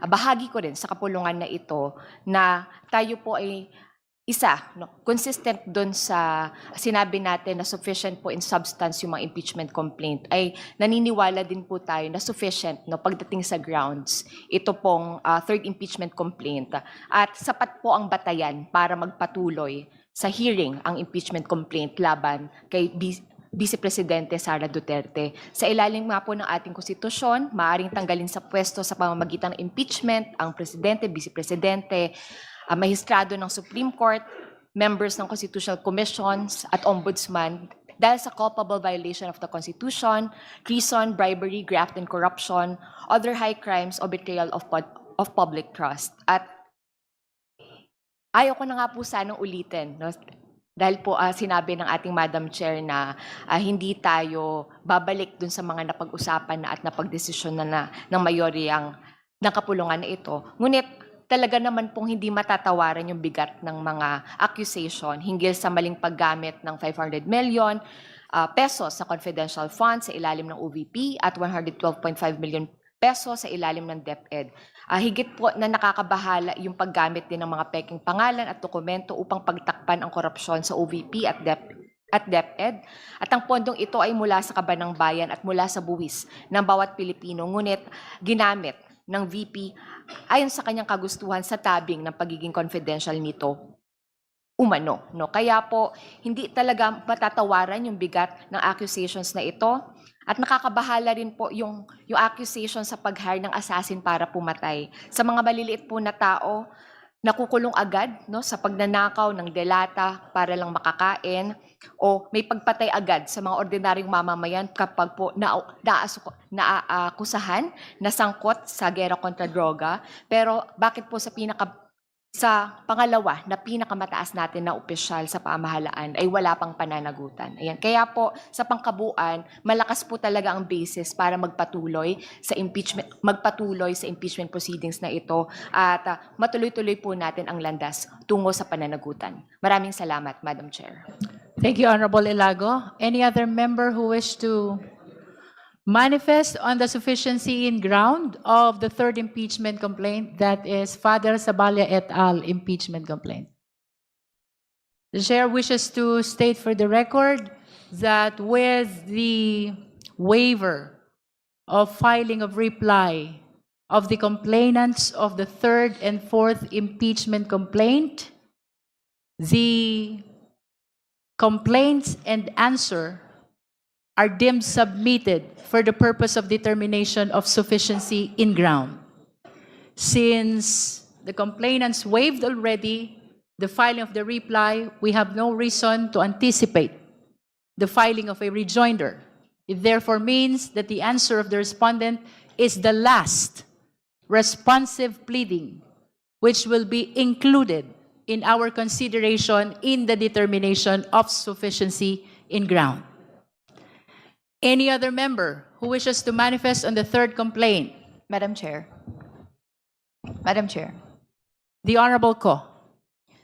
bahagi ko rin sa kapulungan na ito na tayo po ay consistent doon sa sinabi natin na sufficient po in substance yung mga impeachment complaint, ay naniniwala din po tayo na sufficient pagdating sa grounds ito pong third impeachment complaint at sapat po ang batayan para magpatuloy sa hearing ang impeachment complaint laban kay Vice Presidente Sara Duterte. Sa ilalim nga po ng ating konstitusyon, maaaring tanggalin sa pwesto sa pamamagitan ng impeachment ang Presidente, Vice Presidente, mahistrado ng Supreme Court, members ng Constitutional Commissions at Ombudsman dahil sa culpable violation of the Constitution, treason, bribery, graft and corruption, other high crimes o betrayal of public trust. At ayaw ko na nga po sanang ulitin, dahil po sinabi ng ating Madam Chair na hindi tayo babalik dun sa mga napag-usapan na at napagdesisyon na ng mayoryang ng kapulungan na ito. Ngunit talaga naman pong hindi matatawaran yung bigat ng mga accusation hinggil sa maling paggamit ng 500 million pesos sa confidential funds sa ilalim ng OVP at 112.5 million pesos sa ilalim ng DepEd. Higit po na nakakabahala yung paggamit din ng mga peking pangalan at dokumento upang pagtakpan ang korupsyon sa OVP at DepEd. At ang pondong ito ay mula sa kaban ng bayan at mula sa buwis ng bawat Pilipino, ngunit ginamit ng VP ayon sa kanyang kagustuhan sa tabing ng pagiging confidential nito umano. Kaya po, hindi talaga matatawaran yung bigat ng accusations na ito at nakakabahala rin po yung accusation sa pag-hire ng assassin para pumatay. Sa mga maliliit po na tao, nakukulong agad sa pagnanakaw ng delata para lang makakain o may pagpatay agad sa mga ordinaryong mamamayan kapag po naaakusahan na sangkot sa gera kontra droga. Pero bakit po sa pangalawa na pinakamataas natin na opisyal sa pamahalaan ay wala pang pananagutan? Ayan. Kaya po sa pangkabuuan, malakas po talaga ang basis para magpatuloy sa impeachment proceedings na ito at matuloy-tuloy po natin ang landas tungo sa pananagutan. Maraming salamat, Madam Chair. Thank you, Honorable Ilago. Any other member who wish to manifest on the sufficiency in ground of the third impeachment complaint, that is Father Saballa et al. Impeachment complaint? The Chair wishes to state for the record that with the waiver of filing of reply of the complainants of the third and fourth impeachment complaint, the complaints and answer are deemed submitted for the purpose of determination of sufficiency in ground. Since the complainants waived already the filing of the reply, we have no reason to anticipate the filing of a rejoinder. It therefore means that the answer of the respondent is the last responsive pleading, which will be included in our consideration in the determination of sufficiency in ground. Any other member who wishes to manifest on the third complaint? Madam Chair. Madam Chair. The Honorable Ko.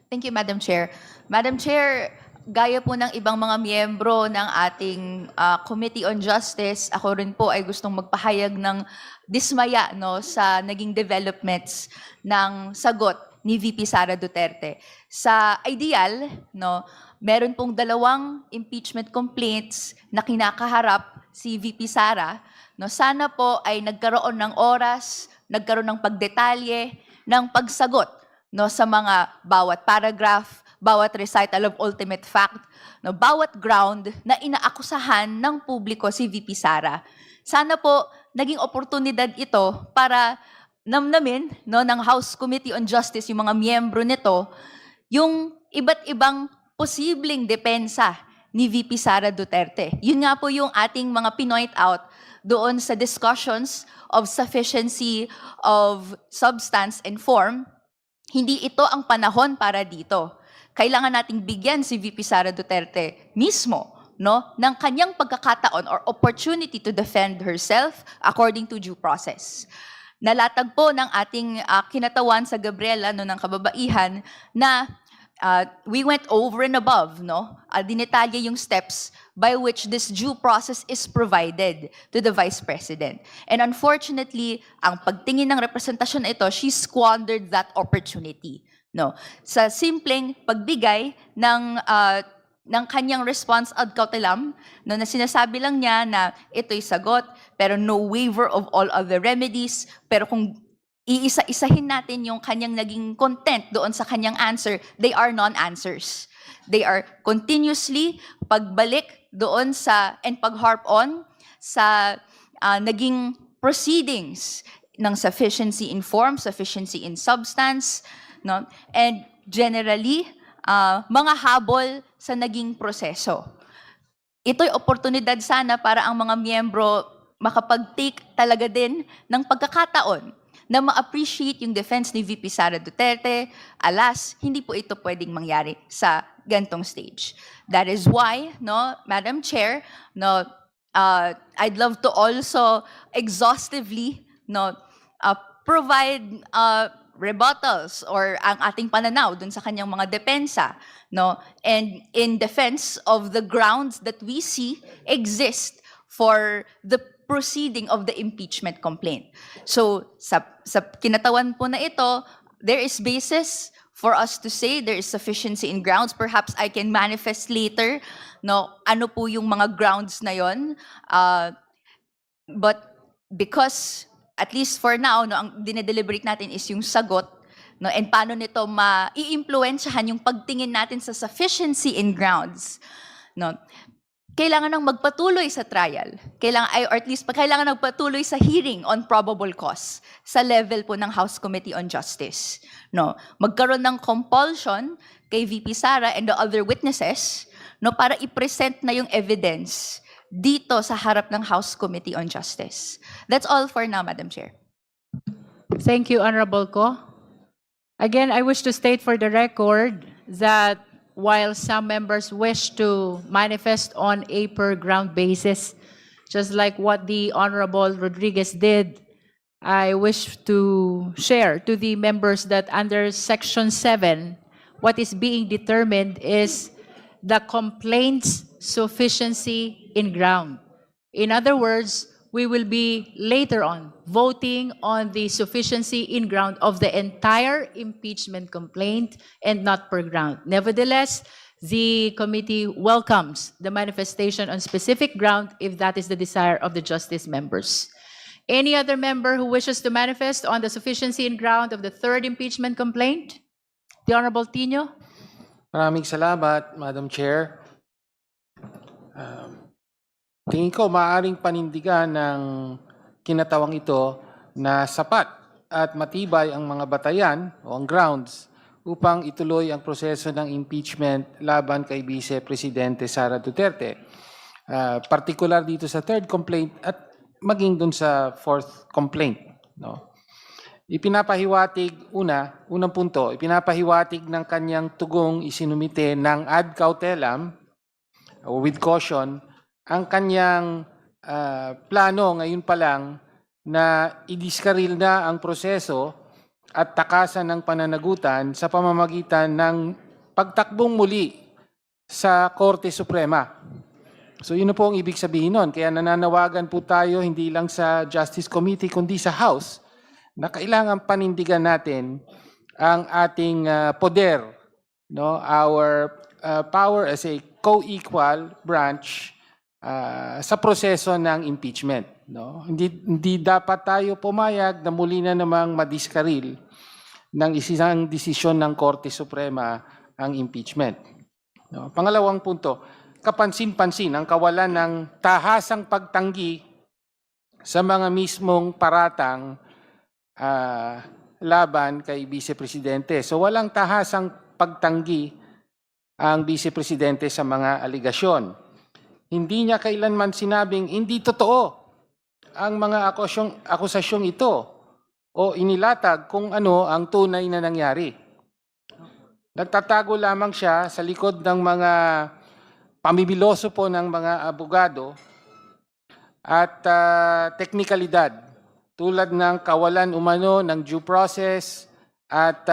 Thank you, Madam Chair. Madam Chair, gaya po ng ibang mga miyembro ng ating Committee on Justice, ako rin po ay gustong magpahayag ng dismaya sa naging developments ng sagot ni VP Sara Duterte. Sa ideal, meron pong 2 impeachment complaints na kinakaharap si VP Sara, no, sana po ay nagkaroon ng oras, nagkaroon ng pagdetalye, ng pagsagot, no, sa mga bawat paragraph, bawat recital of ultimate fact, no, bawat ground na inaakusahan ng publiko si VP Sara. Sana po naging oportunidad ito para namnamin, no, ng House Committee on Justice, yung mga miyembro nito, yung iba't ibang posibleng depensa ni VP Sara Duterte. Yun nga po yung ating mga pinoint out doon sa discussions of sufficiency of substance and form. Hindi ito ang panahon para dito. Kailangan nating bigyan si VP Sara Duterte mismo, no, ng kanyang pagkakataon or opportunity to defend herself according to due process. Nalatag po ng ating kinatawan sa Gabriela, no, ng kababaihan na we went over and above, no? Dinetalye yung steps by which this due process is provided to the Vice President. And unfortunately, ang pagtingin ng representasyon na ito, she squandered that opportunity, no? Sa simpleng pagbigay ng kanyang response ad cautelam, no, na sinasabi lang niya na ito'y sagot, pero no waiver of all other remedies, pero kung iisa-isahin natin yung kanyang naging content doon sa kanyang answer, they are non-answers. They are continuously pagbalik doon sa, and pag-harp on sa naging proceedings ng sufficiency in form, sufficiency in substance, no? And generally, mga habol sa naging proseso. Ito'y oportunidad sana para ang mga miyembro makapag-take talaga din ng pagkakataon na ma-appreciate yung defense ni VP Sara Duterte. Alas, hindi po ito pwedeng mangyari sa gantong stage. That is why, no, Madam Chair, no, I'd love to also exhaustively, no, provide rebuttals or ang ating pananaw dun sa kanyang mga depensa, no, and in defense of the grounds that we see exist for the proceeding of the impeachment complaint. So, sa kinatawan po na ito, there is basis for us to say there is sufficiency in grounds. Perhaps I can manifest later, no, ano po yung mga grounds na yon. But because, at least for now, no, ang dinedeliberate natin is yung sagot, no, and paano nito ma-i-impluensyahan yung pagtingin natin sa sufficiency in grounds, no. Kailangan nang magpatuloy sa trial. Or at least kailangan magpatuloy sa hearing on probable cause sa level po ng House Committee on Justice. No, magkaroon ng compulsion kay VP Sara and the other witnesses, no, para i-present na yung evidence dito sa harap ng House Committee on Justice. That's all for now, Madam Chair. Thank you, Honorable Ko. Again, I wish to state for the record that while some members wish to manifest on a per ground basis, just like what the Honorable Rodriguez did, I wish to share to the members that under Section 7, what is being determined is the complaint's sufficiency in ground. In other words, we will be later on voting on the sufficiency in ground of the entire impeachment complaint and not per ground. Nevertheless, the committee welcomes the manifestation on specific ground if that is the desire of the justice members. Any other member who wishes to manifest on the sufficiency in ground of the third impeachment complaint? The Honorable Tino? Maraming salamat, Madam Chair. Tingin ko maaaring panindigan ng kinatawang ito na sapat at matibay ang mga batayan o ang grounds upang ituloy ang proseso ng impeachment laban kay Vice Presidente Sara Duterte. Particular dito sa third complaint at maging dun sa fourth complaint. No? Unang punto, ipinapahiwatig ng kanyang tugong isinumite ng ad cautelam with caution ang kanyang plano ngayon pa lang na idiskaril na ang proseso at takasan ng pananagutan sa pamamagitan ng pagtakbong muli sa Korte Suprema. So yun na po ang ibig sabihin nun. Kaya nananawagan po tayo hindi lang sa Justice Committee kundi sa House na kailangan panindigan natin ang ating poder, no? Our power as a co-equal branch sa proseso ng impeachment. No? Hindi dapat tayo pumayag na muli na namang madiskaril ng isang desisyon ng Korte Suprema ang impeachment. No? Pangalawang punto, kapansin-pansin ang kawalan ng tahasang pagtanggi sa mga mismong paratang laban kay Vice Presidente. So walang tahasang pagtanggi ang Vice Presidente sa mga aligasyon. Hindi niya kailanman sinabing hindi totoo ang mga akusasyong ito o inilatag kung ano ang tunay na nangyari. Nagtatago lamang siya sa likod ng mga pamibiloso po ng mga abogado at teknikalidad tulad ng kawalan umano ng due process at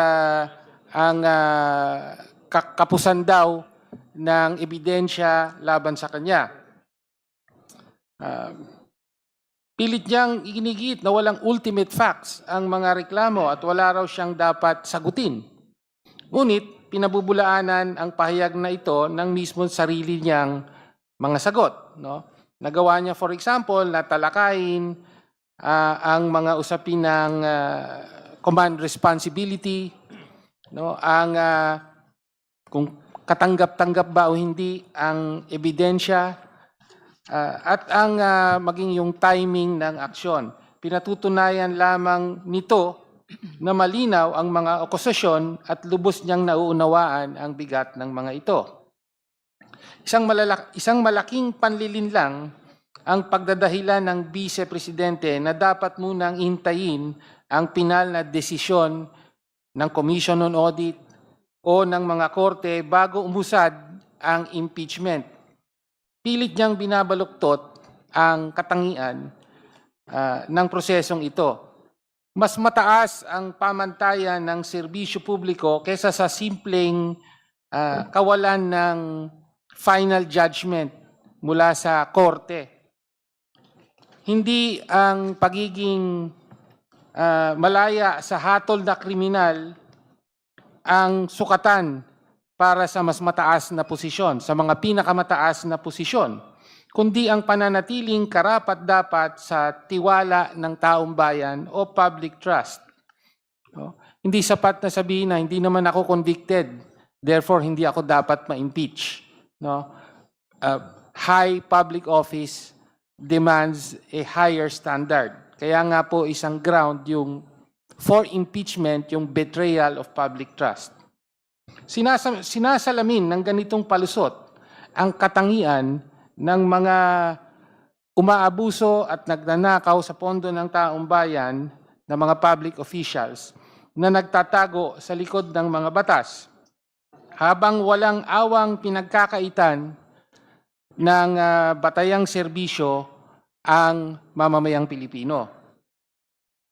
ang kapusan daw ng ebidensya laban sa kanya. Pilit niyang iginigit na walang ultimate facts ang mga reklamo at wala raw siyang dapat sagutin. Ngunit pinabubulaanan ang pahayag na ito ng mismo sarili niyang mga sagot. No? Nagawa niya, for example, na talakayin ang mga usapin ng command responsibility, no? Ang kung katanggap-tanggap ba o hindi ang ebidensya, at ang maging yung timing ng aksyon. Pinatutunayan lamang nito na malinaw ang mga akusasyon at lubos niyang nauunawaan ang bigat ng mga ito. Isang malaking panlilinlang ang pagdadahilan ng Vice Presidente na dapat munang hintayin ang pinal na desisyon ng Commission on Audit o ng mga korte bago umusad ang impeachment. Pilit niyang binabaluktot ang katangian ng prosesong ito. Mas mataas ang pamantayan ng serbisyo publiko kaysa sa simpleng kawalan ng final judgment mula sa korte. Hindi ang pagiging malaya sa hatol na kriminal ang sukatan para sa mas mataas na posisyon, sa mga pinakamataas na posisyon, kundi ang pananatiling karapat-dapat sa tiwala ng taong bayan o public trust. No? Hindi sapat na sabihin na hindi naman ako convicted, therefore hindi ako dapat ma-impeach. No? High public office demands a higher standard. Kaya nga po isang ground yung for impeachment, yung betrayal of public trust. Sinasalamin ng ganitong palusot ang katangian ng mga umaabuso at nagnanakaw sa pondo ng taong bayan na mga public officials na nagtatago sa likod ng mga batas habang walang awang pinagkakaitan ng batayang serbisyo ang mamamayang Pilipino.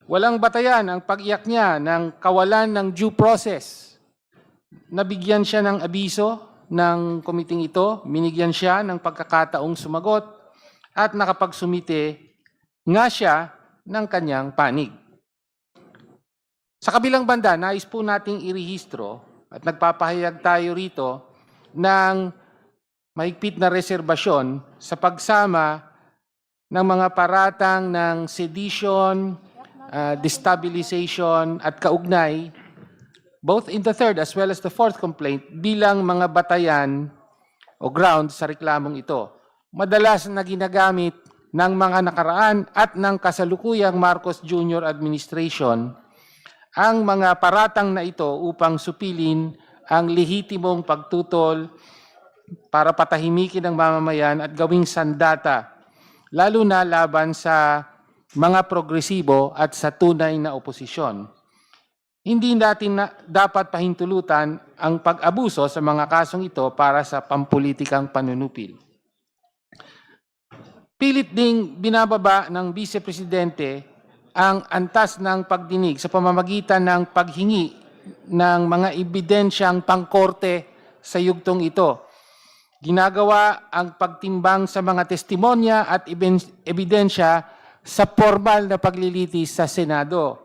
Walang batayan ang pag-iyak niya ng kawalan ng due process. Nabigyan siya ng abiso ng komiting ito, binigyan siya ng pagkakataong sumagot at nakapagsumite nga siya ng kanyang panig. Sa kabilang banda, nais po nating irehistro at nagpapahayag tayo rito ng mahigpit na reserbasyon sa pagsama ng mga paratang ng sedition, destabilization at kaugnay both in the third as well as the fourth complaint bilang mga batayan o ground sa reklamong ito. Madalas na ginagamit ng mga nakaraan at ng kasalukuyang Marcos Jr. administration ang mga paratang na ito upang supilin ang lehitimong pagtutol para patahimikin ang mamamayan at gawing sandata, lalo na laban sa mga progresibo at sa tunay na oposisyon. Hindi natin dapat pahintulutan ang pag-abuso sa mga kasong ito para sa pampulitikang panunupil. Pilit ding binababa ng Vice Presidente ang antas ng pagdinig sa pamamagitan ng paghingi ng mga ebidensyang pangkorte sa yugtong ito. Ginagawa ang pagtimbang sa mga testimonya at ebidensya sa formal na paglilitis sa Senado,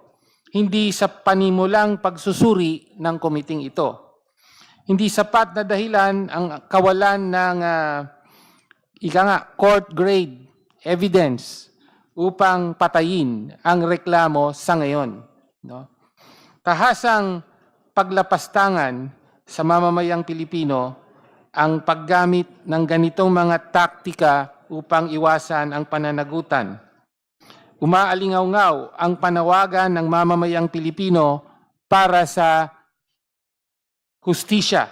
hindi sa panimulang pagsusuri ng komiting ito. Hindi sapat na dahilan ang kawalan ng ika nga, court-grade evidence upang patayin ang reklamo sa ngayon. No? Tahasang paglapastangan sa mamamayang Pilipino ang paggamit ng ganitong mga taktika upang iwasan ang pananagutan. Umaalingaw-ngaw ang panawagan ng mamamayang Pilipino para sa hustisya.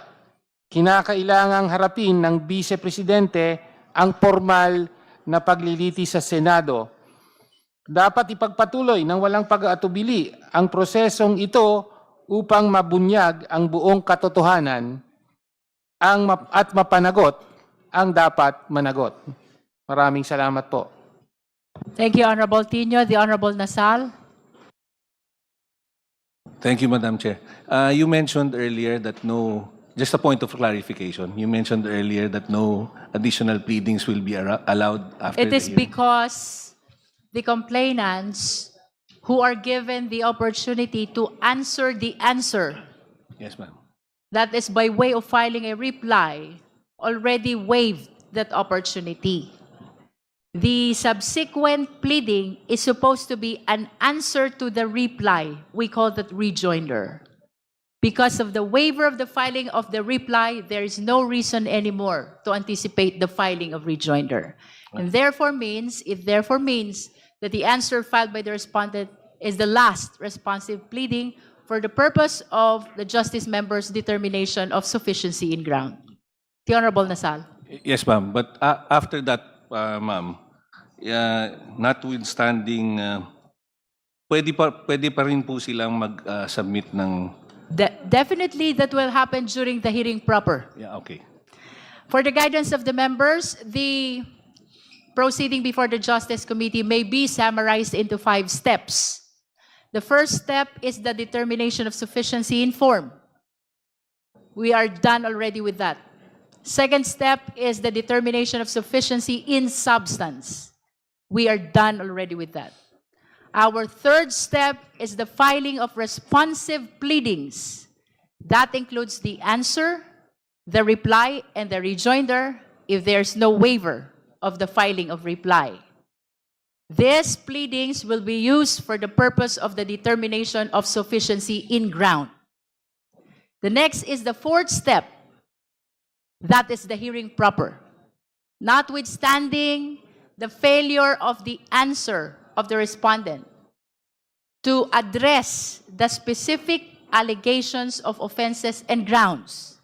Kinakailangang harapin ng Vice Presidente ang formal na pagliliti sa Senado. Dapat ipagpatuloy ng walang pag-aatubili ang prosesong ito upang mabunyag ang buong katotohanan at mapanagot ang dapat managot. Maraming salamat po. Thank you, Honorable Tino. The Honorable Nasal. Thank you, Madam Chair. You mentioned earlier that just a point of clarification, you mentioned earlier that no additional pleadings will be allowed after It the is hearing. because the complainants who are given the opportunity to answer the answer, Yes, ma'am. that is by way of filing a reply, already waived that opportunity. The subsequent pleading is supposed to be an answer to the reply. We call that rejoinder. Because of the waiver of the filing of the reply, there is no reason anymore to anticipate the filing of rejoinder. And therefore means, it therefore means that the answer filed by the respondent is the last responsive pleading for the purpose of the justice member's determination of sufficiency in ground. The Honorable Nasal. Yes, ma'am. But after that, ma'am, notwithstanding, pwede pa rin po silang mag-submit ng... Definitely that will happen during the hearing proper. Yeah, okay. For the guidance of the members, the proceeding before the Justice Committee may be summarized into 5 steps. The first step is the determination of sufficiency in form. We are done already with that. Second step is the determination of sufficiency in substance. We are done already with that. Our third step is the filing of responsive pleadings. That includes the answer, the reply, and the rejoinder if there's no waiver of the filing of reply. These pleadings will be used for the purpose of the determination of sufficiency in ground. The next is the fourth step. That is the hearing proper. Notwithstanding the failure of the answer of the respondent to address the specific allegations of offenses and grounds,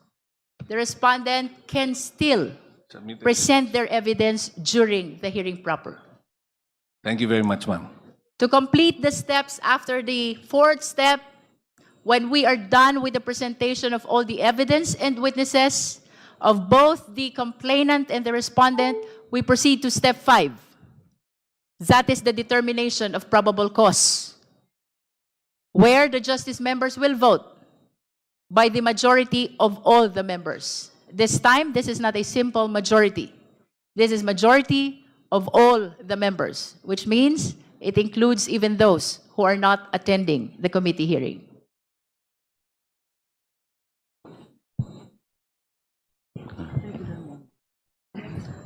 the respondent can still present their evidence during the hearing proper. Thank you very much, ma'am. To complete the steps after the fourth step, when we are done with the presentation of all the evidence and witnesses of both the complainant and the respondent, we proceed to step 5. That is the determination of probable cause, where the justice members will vote by the majority of all the members. This time, this is not a simple majority. This is majority of all the members, which means it includes even those who are not attending the committee hearing.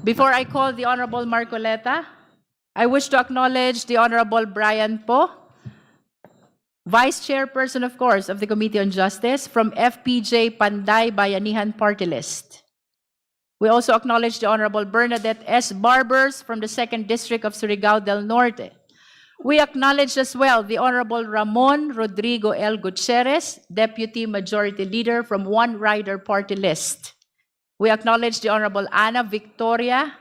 Before I call the Honorable Marcoleta, I wish to acknowledge the Honorable Brian Po, Vice Chairperson, of course, of the Committee on Justice from FPJ Panday Bayanihan Party List. We also acknowledge the Honorable Bernadette S. Barbers from the 2nd District of Surigao del Norte. We acknowledge as well the Honorable Ramon Rodrigo L. Gutierrez, Deputy Majority Leader from One Rider Party List. We acknowledge the Honorable Ana Victoria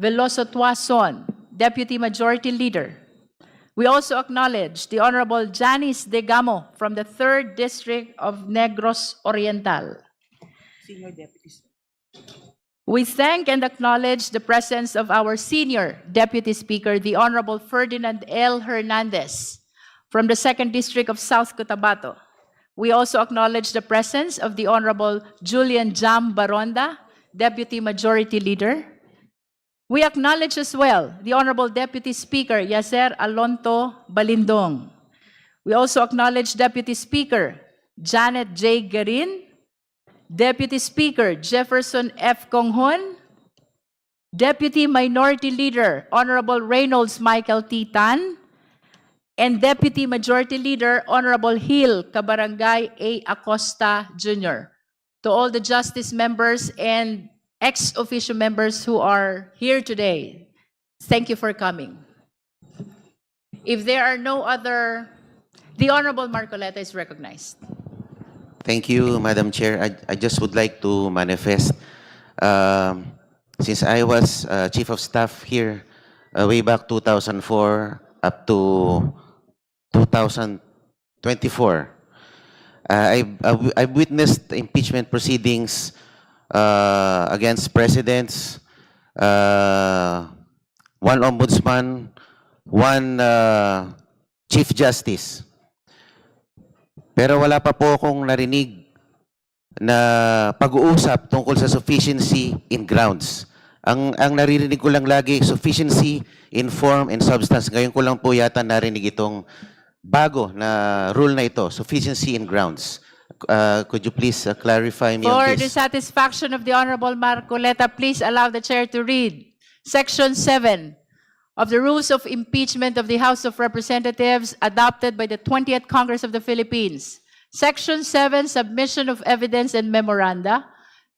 Veloso Tuason, Deputy Majority Leader. We also acknowledge the Honorable Janice Degamo from the 3rd District of Negros Oriental. Senior Deputies. We thank and acknowledge the presence of our senior Deputy Speaker, the Honorable Ferdinand L. Hernandez from the 2nd District of South Cotabato. We also acknowledge the presence of the Honorable Julian Jam Baronda, Deputy Majority Leader. We acknowledge as well the Honorable Deputy Speaker, Yaser Alonto Balindong. We also acknowledge Deputy Speaker Janet J. Garin, Deputy Speaker Jefferson F. Conghon, Deputy Minority Leader, Honorable Reynolds Michael T. Tan, and Deputy Majority Leader, Honorable Hill Cabarangay A. Acosta Jr. To all the justice members and ex-officio members who are here today, thank you for coming. If there are no other, the Honorable Marcoleta is recognized. Thank you, Madam Chair. I just would like to manifest, since I was Chief of Staff here way back 2004 up to 2024, I've witnessed impeachment proceedings against presidents, one ombudsman, one Chief Justice. Pero wala pa po akong narinig na pag-uusap tungkol sa sufficiency in grounds. Ang naririnig ko lang lagi, sufficiency in form and substance. Ngayon ko lang po yata narinig itong bago na rule na ito, sufficiency in grounds. Could you please clarify me For on the this? satisfaction of the Honorable Marcoleta, please allow the Chair to read Section 7 of the Rules of Impeachment of the House of Representatives adopted by the 20th Congress of the Philippines. Section 7, Submission of Evidence and Memoranda.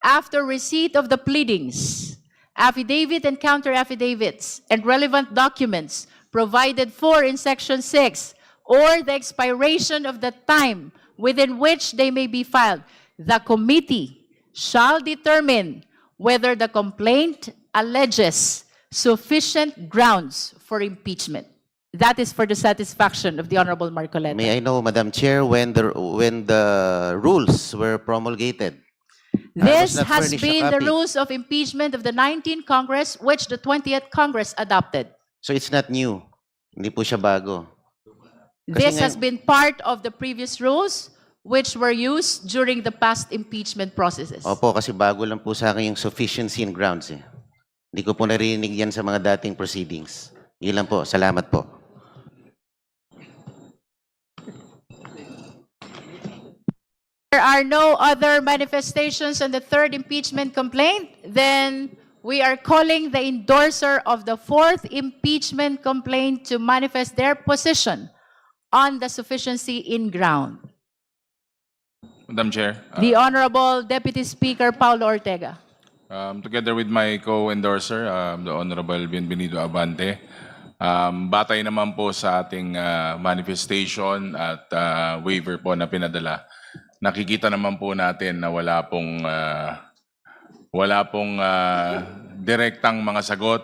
After receipt of the pleadings, affidavit and counter-affidavits, and relevant documents provided for in Section 6, or the expiration of the time within which they may be filed, the committee shall determine whether the complaint alleges sufficient grounds for impeachment. That is for the satisfaction of the Honorable Marcoleta. May I know, Madam Chair, when the rules were promulgated? This not has furnished a been the copy. rules of impeachment of the 19th Congress, which the 20th Congress adopted. So it's not new. Hindi po siya bago. This has been part of the previous rules, which were used during the past impeachment processes. Opo, kasi bago lang po sa akin yung sufficiency in grounds. Hindi ko po narinig yan sa mga dating proceedings. Yun lang po. Salamat po. There are no other manifestations on the third impeachment complaint, then we are calling the endorser of the fourth impeachment complaint to manifest their position on the sufficiency in ground. Madam Chair, The Honorable Deputy Speaker Paulo Ortega. together with my co-endorser, the Honorable Bienvenido Abante, batay naman po sa ating manifestation at waiver po na pinadala, nakikita naman po natin na wala pong direktang mga sagot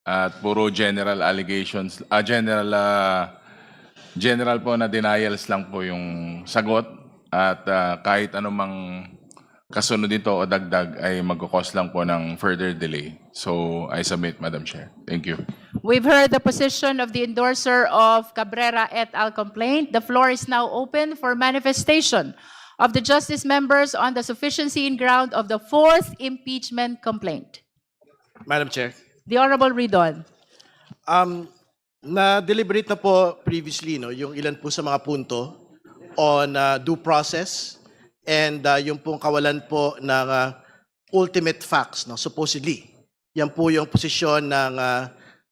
at puro general allegations, general po na denials lang po yung sagot at kahit anumang kasunod dito o dagdag ay magkakos lang po ng further delay. So I submit, Madam Chair. Thank you. We've heard the position of the endorser of Cabrera et al. Complaint. The floor is now open for manifestation of the justice members on the sufficiency in ground of the fourth impeachment complaint. Madam Chair, The Honorable Ridon. na-deliberate na po previously yung ilan po sa mga punto on due process and yung pong kawalan po ng ultimate facts, supposedly. Yan po yung posisyon ng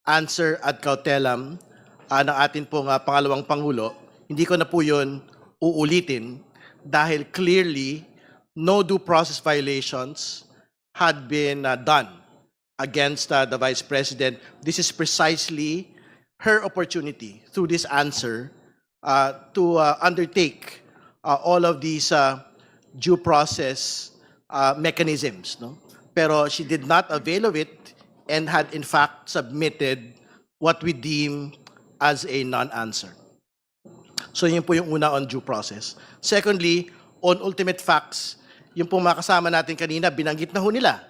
answer ad cautelam ng atin pong pangalawang Pangulo. Hindi ko na po yun uulitin dahil clearly no due process violations had been done against the Vice President. This is precisely her opportunity through this answer to undertake all of these due process mechanisms. Pero she did not avail of it and had in fact submitted what we deem as a non-answer. So yun po yung una on due process. Secondly, on ultimate facts, yung pong makasama natin kanina, binanggit na ho nila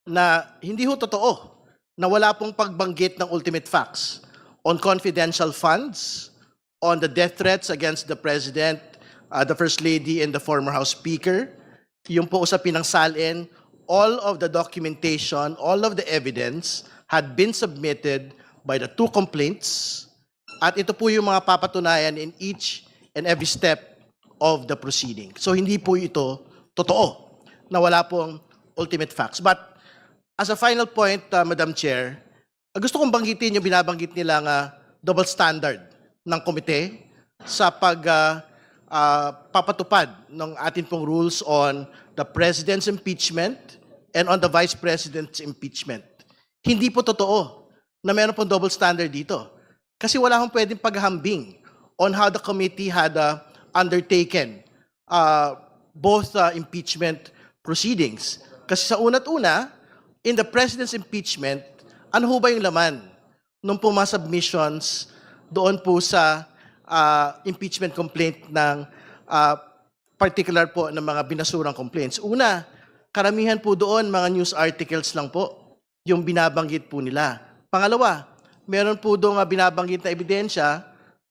na hindi ho totoo na wala pong pagbanggit ng ultimate facts on confidential funds, on the death threats against the President, the First Lady, and the former House Speaker. Yung po usapin ng SALN, all of the documentation, all of the evidence had been submitted by the two complaints. At ito po yung mga papatunayan in each and every step of the proceeding. So hindi po ito totoo na wala pong ultimate facts. But as a final point, Madam Chair, gusto kong banggitin yung binabanggit nilang double standard ng komite sa papatupad ng ating pong rules on the President's impeachment and on the Vice President's impeachment. Hindi po totoo na meron pong double standard dito. Kasi wala akong pwedeng paghambing on how the committee had undertaken both impeachment proceedings. Kasi sa una't una, in the President's impeachment, ano ho ba yung laman nung po mga submissions doon po sa impeachment complaint ng particular po ng mga binasurang complaints? Una, karamihan po doon mga news articles lang po yung binabanggit po nila. Pangalawa, meron po doon binabanggit na ebidensya,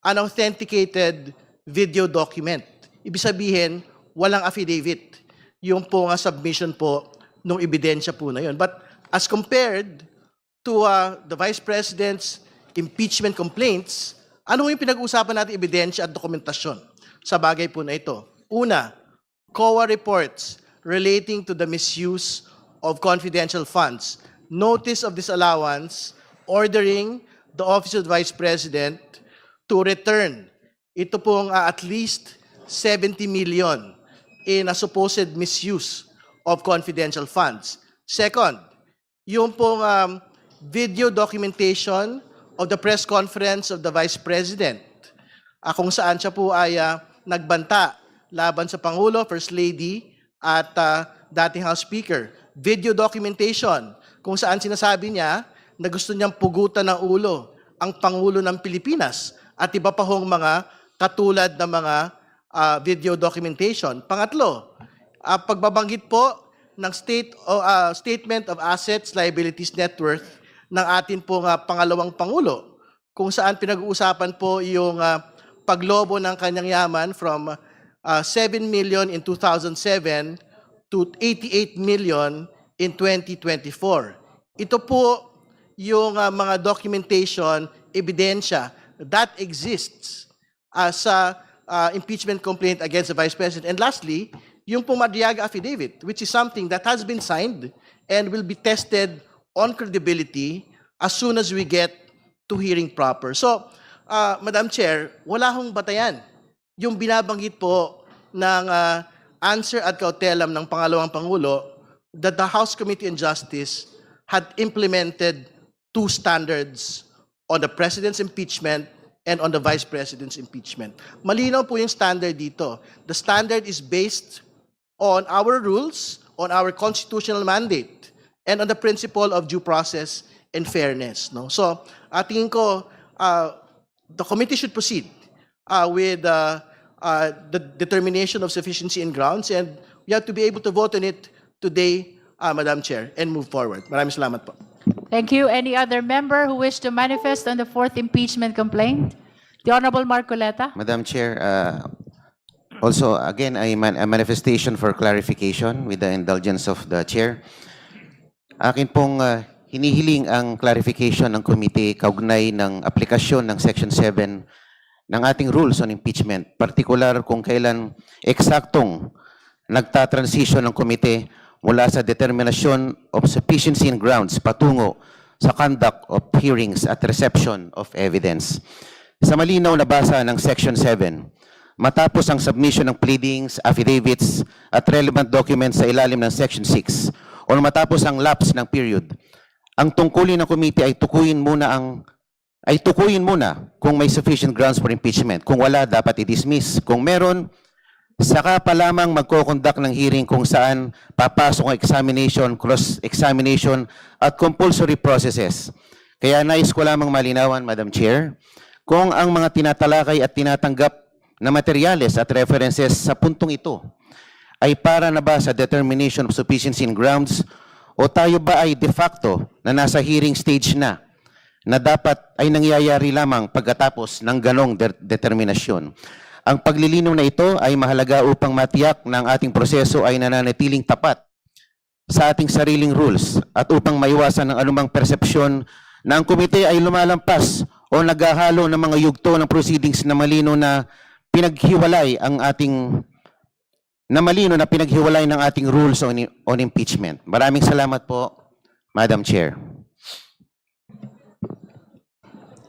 unauthenticated video document. Ibig sabihin, walang affidavit yung po submission po ng ebidensya po na yun. But as compared to the Vice President's impeachment complaints, ano yung pinag-uusapan natin ebidensya at dokumentasyon sa bagay po na ito? Una, COA reports relating to the misuse of confidential funds, notice of disallowance, ordering the Office of the Vice President to return ito pong at least 70 million in a supposed misuse of confidential funds. Second, yung pong video documentation of the press conference of the Vice President, kung saan siya po ay nagbanta laban sa Pangulo, First Lady, at dating House Speaker. Video documentation, kung saan sinasabi niya na gusto niyang pugutan ng ulo ang Pangulo ng Pilipinas at iba pa hong mga katulad ng mga video documentation. Pangatlo, pagbabanggit po ng Statement of Assets, Liabilities, Net Worth ng atin pong pangalawang Pangulo, kung saan pinag-uusapan po yung paglobo ng kanyang yaman from 7 million in 2007 to 88 million in 2024. Ito po yung mga documentation, ebidensya that exists sa impeachment complaint against the Vice President. And lastly, yung Pumadriaga affidavit, which is something that has been signed and will be tested on credibility as soon as we get to hearing proper. So, Madam Chair, wala hong batayan yung binabanggit po ng answer ad cautelam ng pangalawang Pangulo that the House Committee on Justice had implemented two standards on the President's impeachment and on the Vice President's impeachment. Malinaw po yung standard dito. The standard is based on our rules, on our constitutional mandate, and on the principle of due process and fairness. No? So, tingin ko, the committee should proceed with the determination of sufficiency and grounds, and we have to be able to vote on it today, Madam Chair, and move forward. Maraming salamat po. Thank you. Any other member who wish to manifest on the fourth impeachment complaint? The Honorable Marcoleta. Madam Chair, also, again, a manifestation for clarification with the indulgence of the Chair. Akin pong hinihiling ang clarification ng komite kaugnay ng aplikasyon ng Section 7 ng ating rules on impeachment, particular kung kailan eksaktong nagtatransition ng komite mula sa determination of sufficiency and grounds patungo sa conduct of hearings at reception of evidence. Sa malinaw na basa ng Section 7, matapos ang submission ng pleadings, affidavits at relevant documents sa ilalim ng Section 6 o matapos ang lapse ng period, ang tungkulin ng komite ay tukuyin muna kung may sufficient grounds for impeachment. Kung wala, dapat i-dismiss. Kung meron, saka pa lamang magko-conduct ng hearing kung saan papasok ang examination, cross-examination at compulsory processes. Kaya nais ko lamang malinawan, Madam Chair, kung ang mga tinatalakay at tinatanggap na materyales at references sa puntong ito ay para na ba sa determination of sufficiency and grounds o tayo ba ay de facto na nasa hearing stage na dapat ay nangyayari lamang pagkatapos ng ganong determinasyon. Ang paglilinaw na ito ay mahalaga upang matiyak na ang ating proseso ay nananatiling tapat sa ating sariling rules at upang maiwasan ng anumang persepsyon na ang komite ay lumalampas o naghahalo ng mga yugto ng proceedings na malino na pinaghiwalay ng ating rules on impeachment. Maraming salamat po, Madam Chair.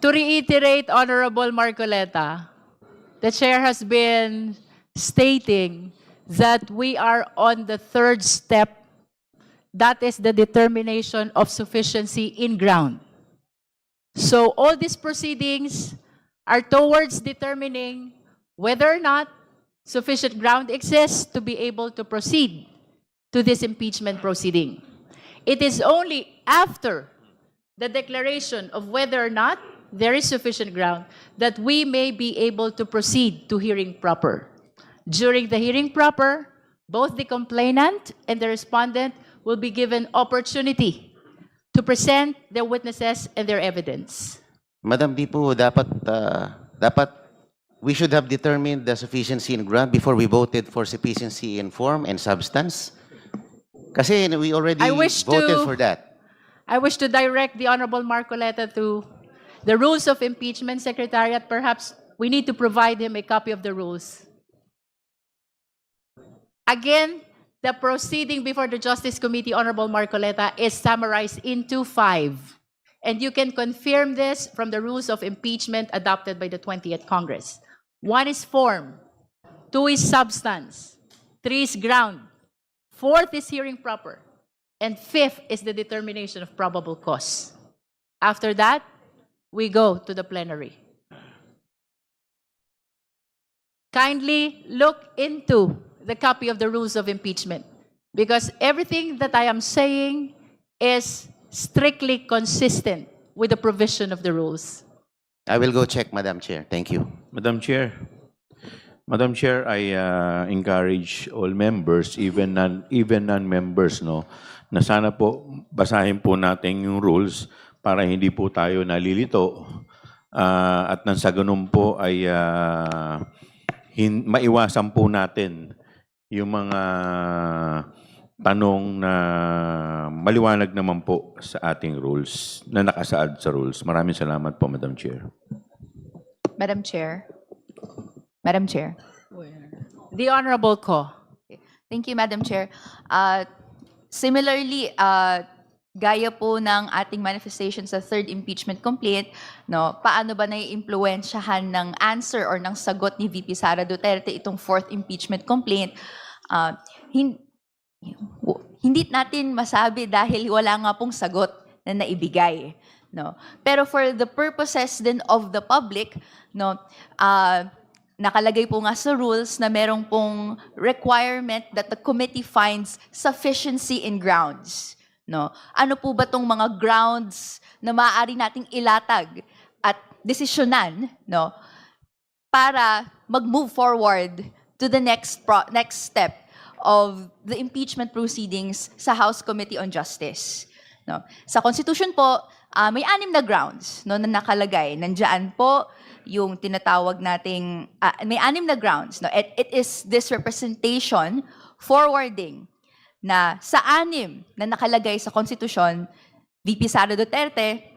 To reiterate, Honorable Marcoleta, the chair has been stating that we are on the third step. That is the determination of sufficiency in ground. So all these proceedings are towards determining whether or not sufficient ground exists to be able to proceed to this impeachment proceeding. It is only after the declaration of whether or not there is sufficient ground that we may be able to proceed to hearing proper. During the hearing proper, both the complainant and the respondent will be given opportunity to present their witnesses and their evidence. Madam, di po dapat we should have determined the sufficiency in ground before we voted for sufficiency in form and substance. Kasi we already voted for that. I wish to direct the Honorable Marcoleta to the rules of impeachment, Secretariat. Perhaps we need to provide him a copy of the rules. Again, the proceeding before the Justice Committee, Honorable Marcoleta, is summarized into 5. And you can confirm this from the rules of impeachment adopted by the 20th Congress. 1 is form, 2 is substance, 3 is ground, 4th is hearing proper, and 5th is the determination of probable cause. After that, we go to the plenary. Kindly look into the copy of the rules of impeachment, because everything that I am saying is strictly consistent with the provision of the rules. I will go check, Madam Chair. Thank you. Madam Chair, I encourage all members, even non-members, no, na sana po basahin po natin yung rules para hindi po tayo nalilito at nang sa ganun po ay maiwasan po natin yung mga tanong na maliwanag naman po sa ating rules, na nakasaad sa rules. Maraming salamat po, Madam Chair. Madam Chair. Madam Chair. The Honorable Ko. Thank you, Madam Chair. Similarly, gaya po ng ating manifestation sa third impeachment complaint, no, paano ba nai-impluwensyahan ng answer or ng sagot ni VP Sara Duterte itong fourth impeachment complaint? Hindi natin masabi dahil wala nga pong sagot na naibigay. No? Pero for the purposes din of the public, no, nakalagay po nga sa rules na merong pong requirement that the committee finds sufficiency in grounds. No? Ano po ba tong mga grounds na maaari nating ilatag at desisyonan, no, para mag-move forward to the next step of the impeachment proceedings sa House Committee on Justice. No? Sa Constitution po, may 6 na grounds, no, na nakalagay. Nandiyan po yung tinatawag nating, may 6 na grounds. No? It is this representation forwarding na sa 6 na nakalagay sa Constitution, VP Sara Duterte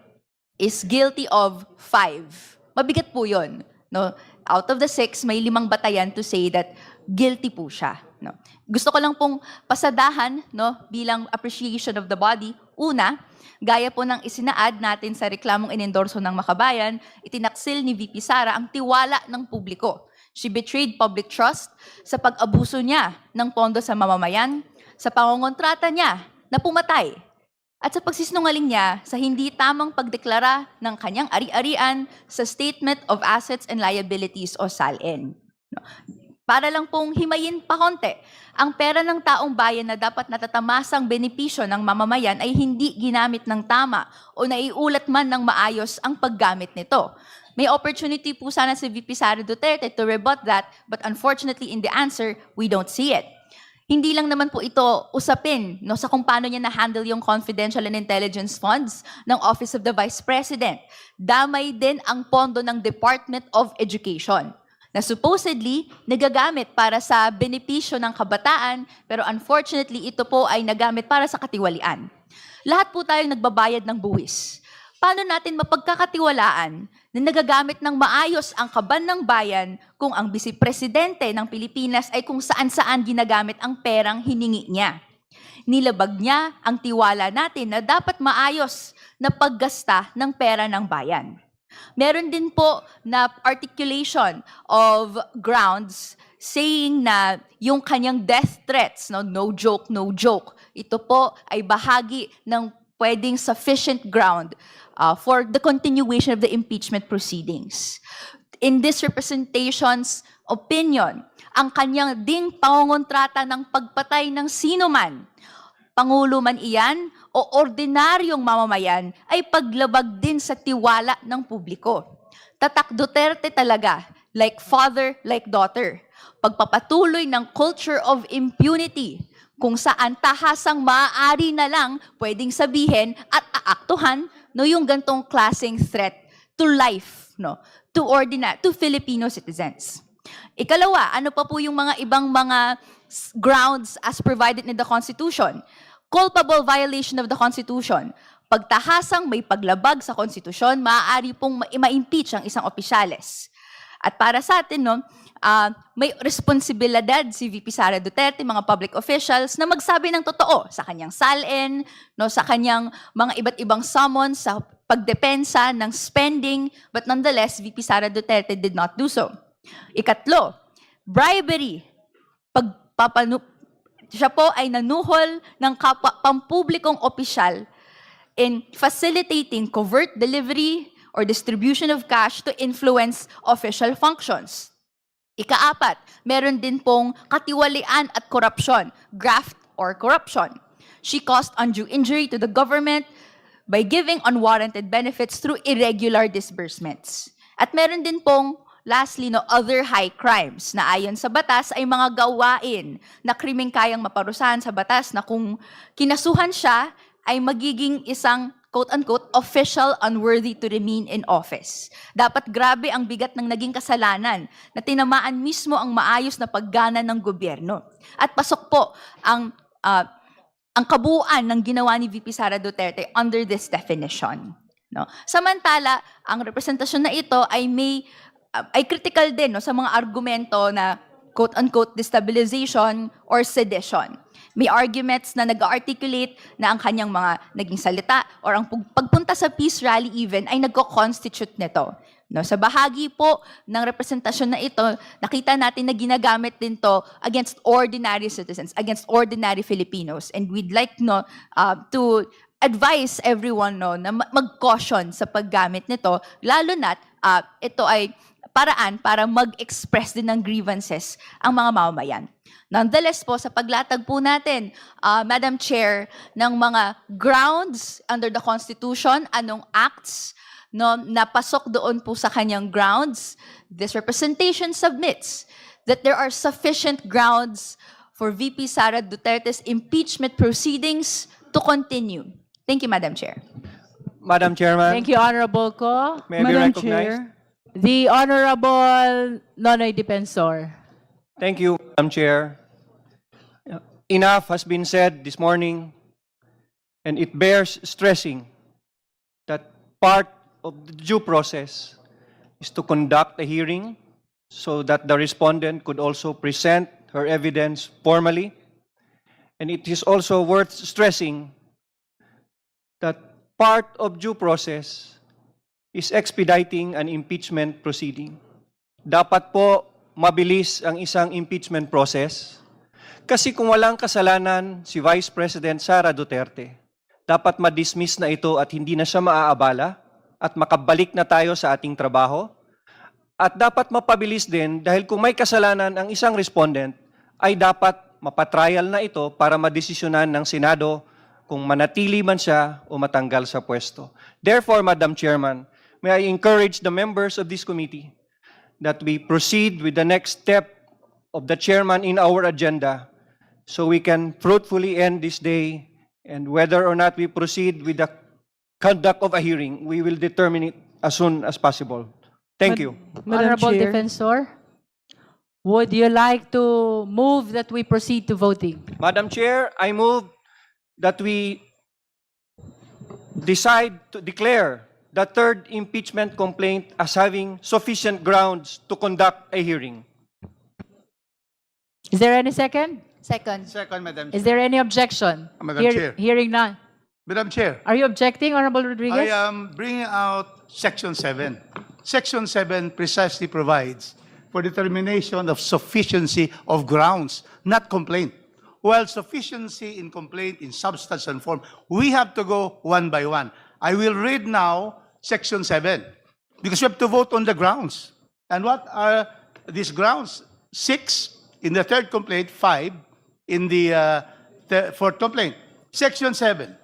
is guilty of 5. Mabigat po yun. No? Out of the 6, may 5 batayan to say that guilty po siya. No? Gusto ko lang pong pasadahan, no, bilang appreciation of the body. Una, gaya po ng isinaad natin sa reklamong inendorso ng Makabayan, itinaksil ni VP Sara ang tiwala ng publiko. She betrayed public trust sa pag-abuso niya ng pondo sa mamamayan, sa pangongontrata niya na pumatay, at sa pagsisinungaling niya sa hindi tamang pagdeklara ng kanyang ari-arian sa Statement of Assets and Liabilities o SALN. No? Para lang pong himayin pa konti, ang pera ng taong bayan na dapat natatamasang benepisyo ng mamamayan ay hindi ginamit ng tama o naiulat man ng maayos ang paggamit nito. May opportunity po sana si VP Sara Duterte to rebut that, but unfortunately in the answer, we don't see it. Hindi lang naman po ito usapin, no, sa kung paano niya na-handle yung confidential and intelligence funds ng Office of the Vice President. Damay din ang pondo ng Department of Education na supposedly nagagamit para sa benepisyo ng kabataan, pero unfortunately ito po ay nagamit para sa katiwalian. Lahat po tayong nagbabayad ng buwis. Paano natin mapagkakatiwalaan na nagagamit ng maayos ang kaban ng bayan kung ang Vice Presidente ng Pilipinas ay kung saan-saan ginagamit ang perang hiningi niya? nilabag niya ang tiwala natin na dapat maayos na paggasta ng pera ng bayan. Meron din po na articulation of grounds saying na yung kanyang death threats, no joke, no joke, ito po ay bahagi ng pwedeng sufficient ground for the continuation of the impeachment proceedings. In this representation's opinion, ang kanyang ding pangongontrata ng pagpatay ng sino man, pangulo man iyan o ordinaryong mamamayan, ay paglabag din sa tiwala ng publiko. Tatak Duterte talaga, like father, like daughter. Pagpapatuloy ng culture of impunity, kung saan tahasang maaari na lang pwedeng sabihin at aaktuhan yung gantong klaseng threat to life, to Filipino citizens. Ikalawa, ano pa po yung mga ibang mga grounds as provided in the Constitution? Culpable violation of the Constitution. Pagtahasang may paglabag sa Konstitusyon, maaari pong ma-impeach ang isang opisyales. At para sa atin, may responsibilidad si VP Sara Duterte, mga public officials, na magsabi ng totoo sa kanyang salin, sa kanyang mga iba't ibang summons sa pagdepensa ng spending, but nonetheless, VP Sara Duterte did not do so. Ikatlo, bribery. Siya po ay nanuhol ng pampublikong opisyal in facilitating covert delivery or distribution of cash to influence official functions. Ikaapat, meron din pong katiwalian at korupsyon, graft or corruption. She caused undue injury to the government by giving unwarranted benefits through irregular disbursements. At meron din pong, lastly, other high crimes na ayon sa batas ay mga gawain na krimeng kayang maparusahan sa batas na kung kinasuhan siya ay magiging isang quote-unquote, official unworthy to remain in office. Dapat grabe ang bigat ng naging kasalanan na tinamaan mismo ang maayos na paggana ng gobyerno. At pasok po ang kabuuan ng ginawa ni VP Sara Duterte under this definition. Samantala, ang representasyon na ito ay critical din sa mga argumento na quote-unquote destabilization or sedition. May arguments na nag-articulate na ang kanyang mga naging salita or ang pagpunta sa peace rally even ay nagko-constitute nito. Sa bahagi po ng representasyon na ito, nakita natin na ginagamit din to against ordinary citizens, against ordinary Filipinos. And we'd like to advise everyone na mag-caution sa paggamit nito, lalo na't ito ay paraan para mag-express din ng grievances ang mga mamamayan. Nonetheless po, sa paglatag po natin, Madam Chair, ng mga grounds under the Constitution, anong acts na pasok doon po sa kanyang grounds, this representation submits that there are sufficient grounds for VP Sara Duterte's impeachment proceedings to continue. Thank you, Madam Chair. Madam Chairman. Thank you, Honorable Ko. May I be recognized? The Honorable Nonoy Defensor. Thank you, Madam Chair. Enough has been said this morning, and it bears stressing that part of the due process is to conduct a hearing so that the respondent could also present her evidence formally. And it is also worth stressing that part of due process is expediting an impeachment proceeding. Dapat po mabilis ang isang impeachment process kasi kung walang kasalanan si Vice President Sara Duterte, dapat ma-dismiss na ito at hindi na siya maaabala at makabalik na tayo sa ating trabaho. At dapat mapabilis din dahil kung may kasalanan ang isang respondent, ay dapat mapatrial na ito para madesisyonan ng Senado kung manatili man siya o matanggal sa pwesto. Therefore, Madam Chairman, may I encourage the members of this committee that we proceed with the next step of the chairman in our agenda so we can fruitfully end this day, and whether or not we proceed with the conduct of a hearing, we will determine it as soon as possible. Thank you. Honorable Defensor, would you like to move that we proceed to voting? Madam Chair, I move that we decide to declare the third impeachment complaint as having sufficient grounds to conduct a hearing. Is there any second? Second. Second, Madam Is there any objection? Madam Chair. Hearing none. Madam Chair, Are you objecting, Honorable Rodriguez? I am bringing out Section 7. Section 7 precisely provides for determination of sufficiency of grounds, not complaint. While sufficiency in complaint in substance and form, we have to go one by one. I will read now Section 7 because we have to vote on the grounds. And what are these grounds? 6 in the third complaint, 5 in the fourth complaint. Section 7.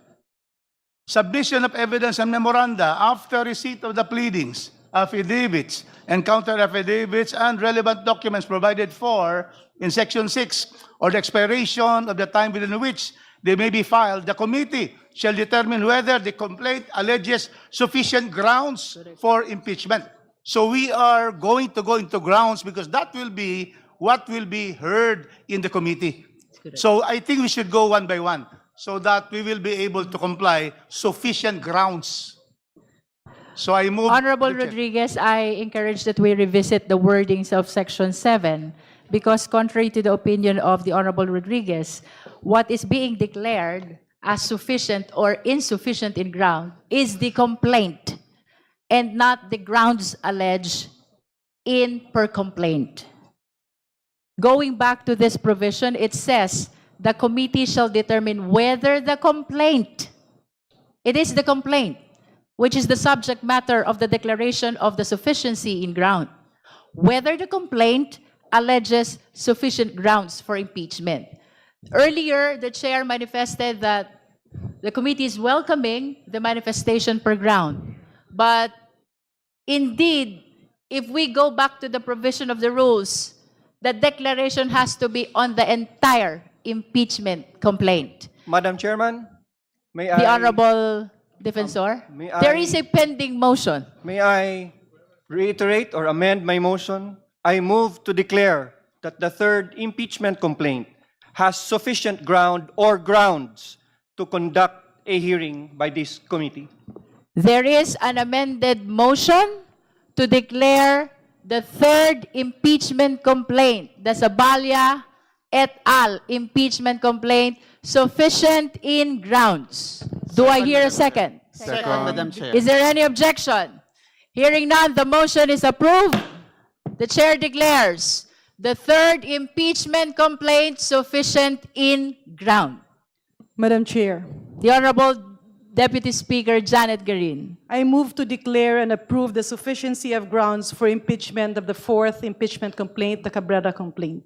Submission of evidence and memoranda after receipt of the pleadings, affidavits, and counter affidavits and relevant documents provided for in Section 6 or the expiration of the time within which they may be filed, the committee shall determine whether the complaint alleges sufficient grounds for impeachment. So we are going to go into grounds because that will be what will be heard in the committee. So I think we should go one by one so that we will be able to comply sufficient grounds. So I move. Honorable the chair. Rodriguez, I encourage that we revisit the wordings of Section 7 because contrary to the opinion of the Honorable Rodriguez, what is being declared as sufficient or insufficient in ground is the complaint and not the grounds alleged in per complaint. Going back to this provision, it says the committee shall determine whether the complaint, it is the complaint, which is the subject matter of the declaration of the sufficiency in ground, whether the complaint alleges sufficient grounds for impeachment. Earlier, the chair manifested that the committee is welcoming the manifestation per ground. But indeed, if we go back to the provision of the rules, the declaration has to be on the entire impeachment complaint. Madam Chairman, may The I... Honorable Defensor, may there I- is a pending motion. May I reiterate or amend my motion? I move to declare that the third impeachment complaint has sufficient ground or grounds to conduct a hearing by this committee. There is an amended motion to declare the third impeachment complaint, the Zabalia et al. Impeachment complaint, sufficient in grounds. Do I hear a second? Second, Madam Chair. Is there any objection? Hearing none, the motion is approved. The chair declares the third impeachment complaint sufficient in ground. Madam Chair, The Honorable Deputy Speaker Janet Garin. I move to declare and approve the sufficiency of grounds for impeachment of the fourth impeachment complaint, the Cabrera complaint.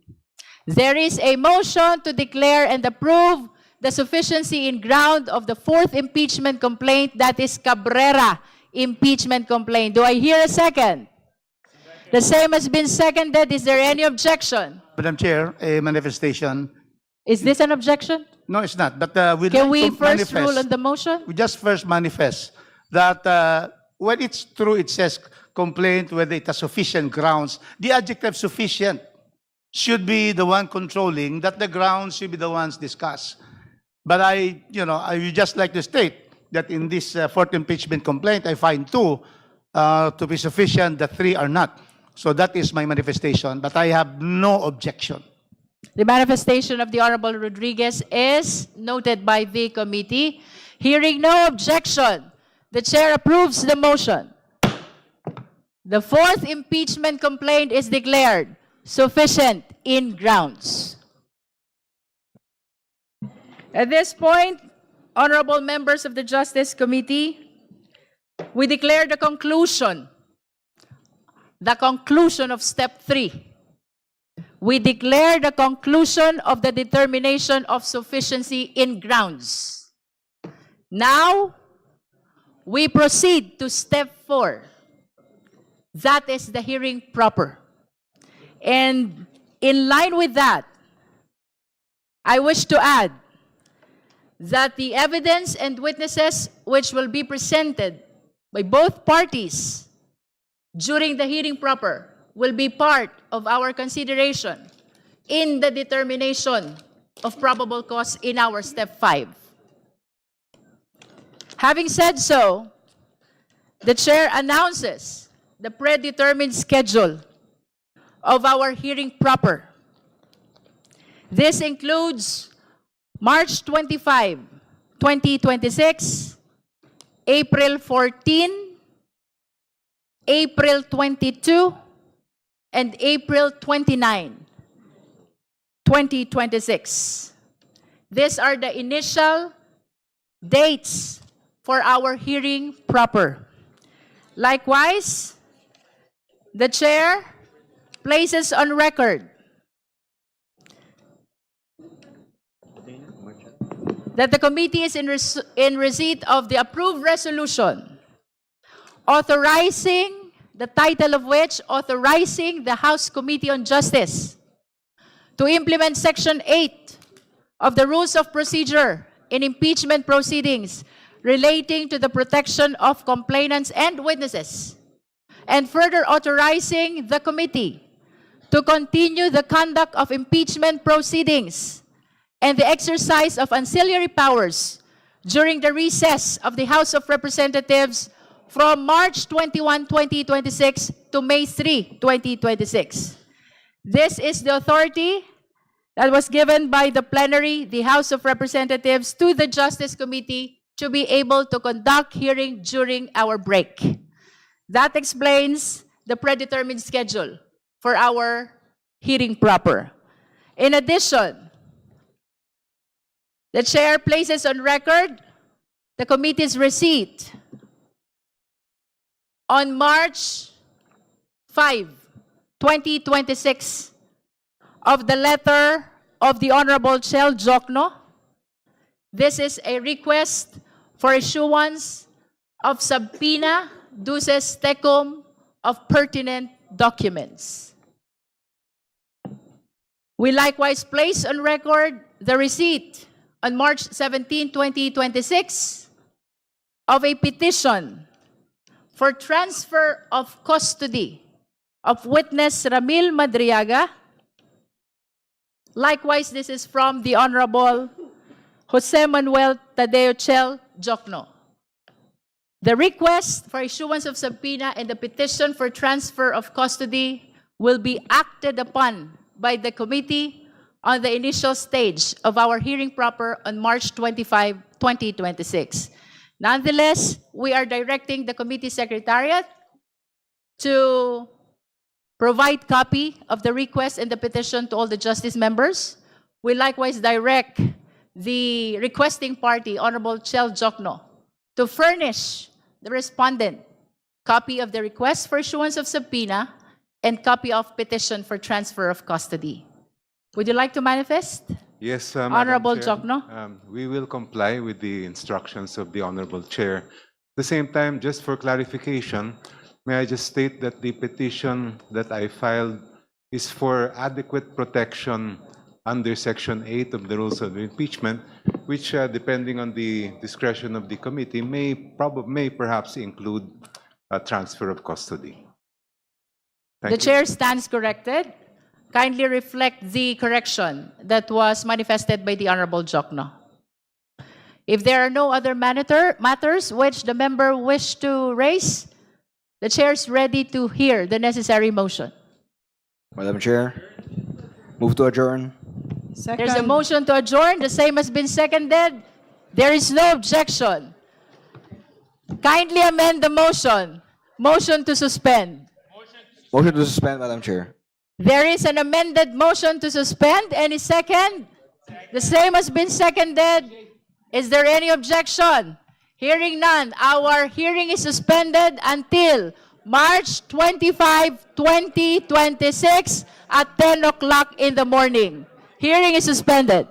There is a motion to declare and approve the sufficiency in ground of the fourth impeachment complaint, that is Cabrera impeachment complaint. Do I hear a second? The same has been seconded. Is there any objection? Madam Chair, a manifestation. Is this an objection? No, it's not. But we'd Can like we to first manifest- rule on the motion? We just first manifest that when it's true, it says complaint, whether it has sufficient grounds. The adjective sufficient should be the one controlling, that the grounds should be the ones discussed. But I would just like to state that in this fourth impeachment complaint, I find 2 to be sufficient, the 3 are not. So that is my manifestation, but I have no objection. The manifestation of the Honorable Rodriguez is noted by the committee. Hearing no objection, the chair approves the motion. The fourth impeachment complaint is declared sufficient in grounds. At this point, honorable members of the Justice Committee, we declare the conclusion of step 3. We declare the conclusion of the determination of sufficiency in grounds. Now, we proceed to step 4. That is the hearing proper. And in line with that, I wish to add that the evidence and witnesses which will be presented by both parties during the hearing proper will be part of our consideration in the determination of probable cause in our step 5. Having said so, the chair announces the predetermined schedule of our hearing proper. This includes March 25, 2026, April 14, April 22, and April 29, 2026. These are the initial dates for our hearing proper. Likewise, the chair places on record that the committee is in receipt of the approved resolution authorizing, the title of which, authorizing the House Committee on Justice to implement Section 8 of the Rules of Procedure in impeachment proceedings relating to the protection of complainants and witnesses, and further authorizing the committee to continue the conduct of impeachment proceedings and the exercise of ancillary powers during the recess of the House of Representatives from March 21, 2026 to May 3, 2026. This is the authority that was given by the plenary, the House of Representatives, to the Justice Committee to be able to conduct hearing during our break. That explains the predetermined schedule for our hearing proper. In addition, the chair places on record the committee's receipt on March 5, 2026, of the letter of the Honorable Chel Jokno. This is a request for issuance of subpoena duces tecum of pertinent documents. We likewise place on record the receipt on March 17, 2026 of a petition for transfer of custody of witness Ramil Madriaga. Likewise, this is from the Honorable Jose Manuel Tadeo Chel Jokno. The request for issuance of subpoena and the petition for transfer of custody will be acted upon by the committee on the initial stage of our hearing proper on March 25, 2026. Nonetheless, we are directing the committee secretariat to provide copy of the request and the petition to all the justice members. We likewise direct the requesting party, Honorable Chel Jokno, to furnish the respondent copy of the request for issuance of subpoena and copy of petition for transfer of custody. Would you like to manifest? Yes, Honorable Madam Chair. Jokno? We will comply with the instructions of the Honorable Chair. At the same time, just for clarification, may I just state that the petition that I filed is for adequate protection under Section 8 of the Rules of Impeachment, which, depending on the discretion of the committee, may perhaps include a transfer of custody. The chair stands corrected. Kindly reflect the correction that was manifested by the Honorable Jokno. If there are no other matters which the member wish to raise, the chair is ready to hear the necessary motion. Madam Chair, move to adjourn. There's a motion to adjourn. The same has been seconded. There is no objection. Kindly amend the motion. Motion to suspend. Motion to suspend, Madam Chair. There is an amended motion to suspend. Any second? The same has been seconded. Is there any objection? Hearing none, our hearing is suspended until March 25, 2026 at 10 o'clock in the morning. Hearing is suspended.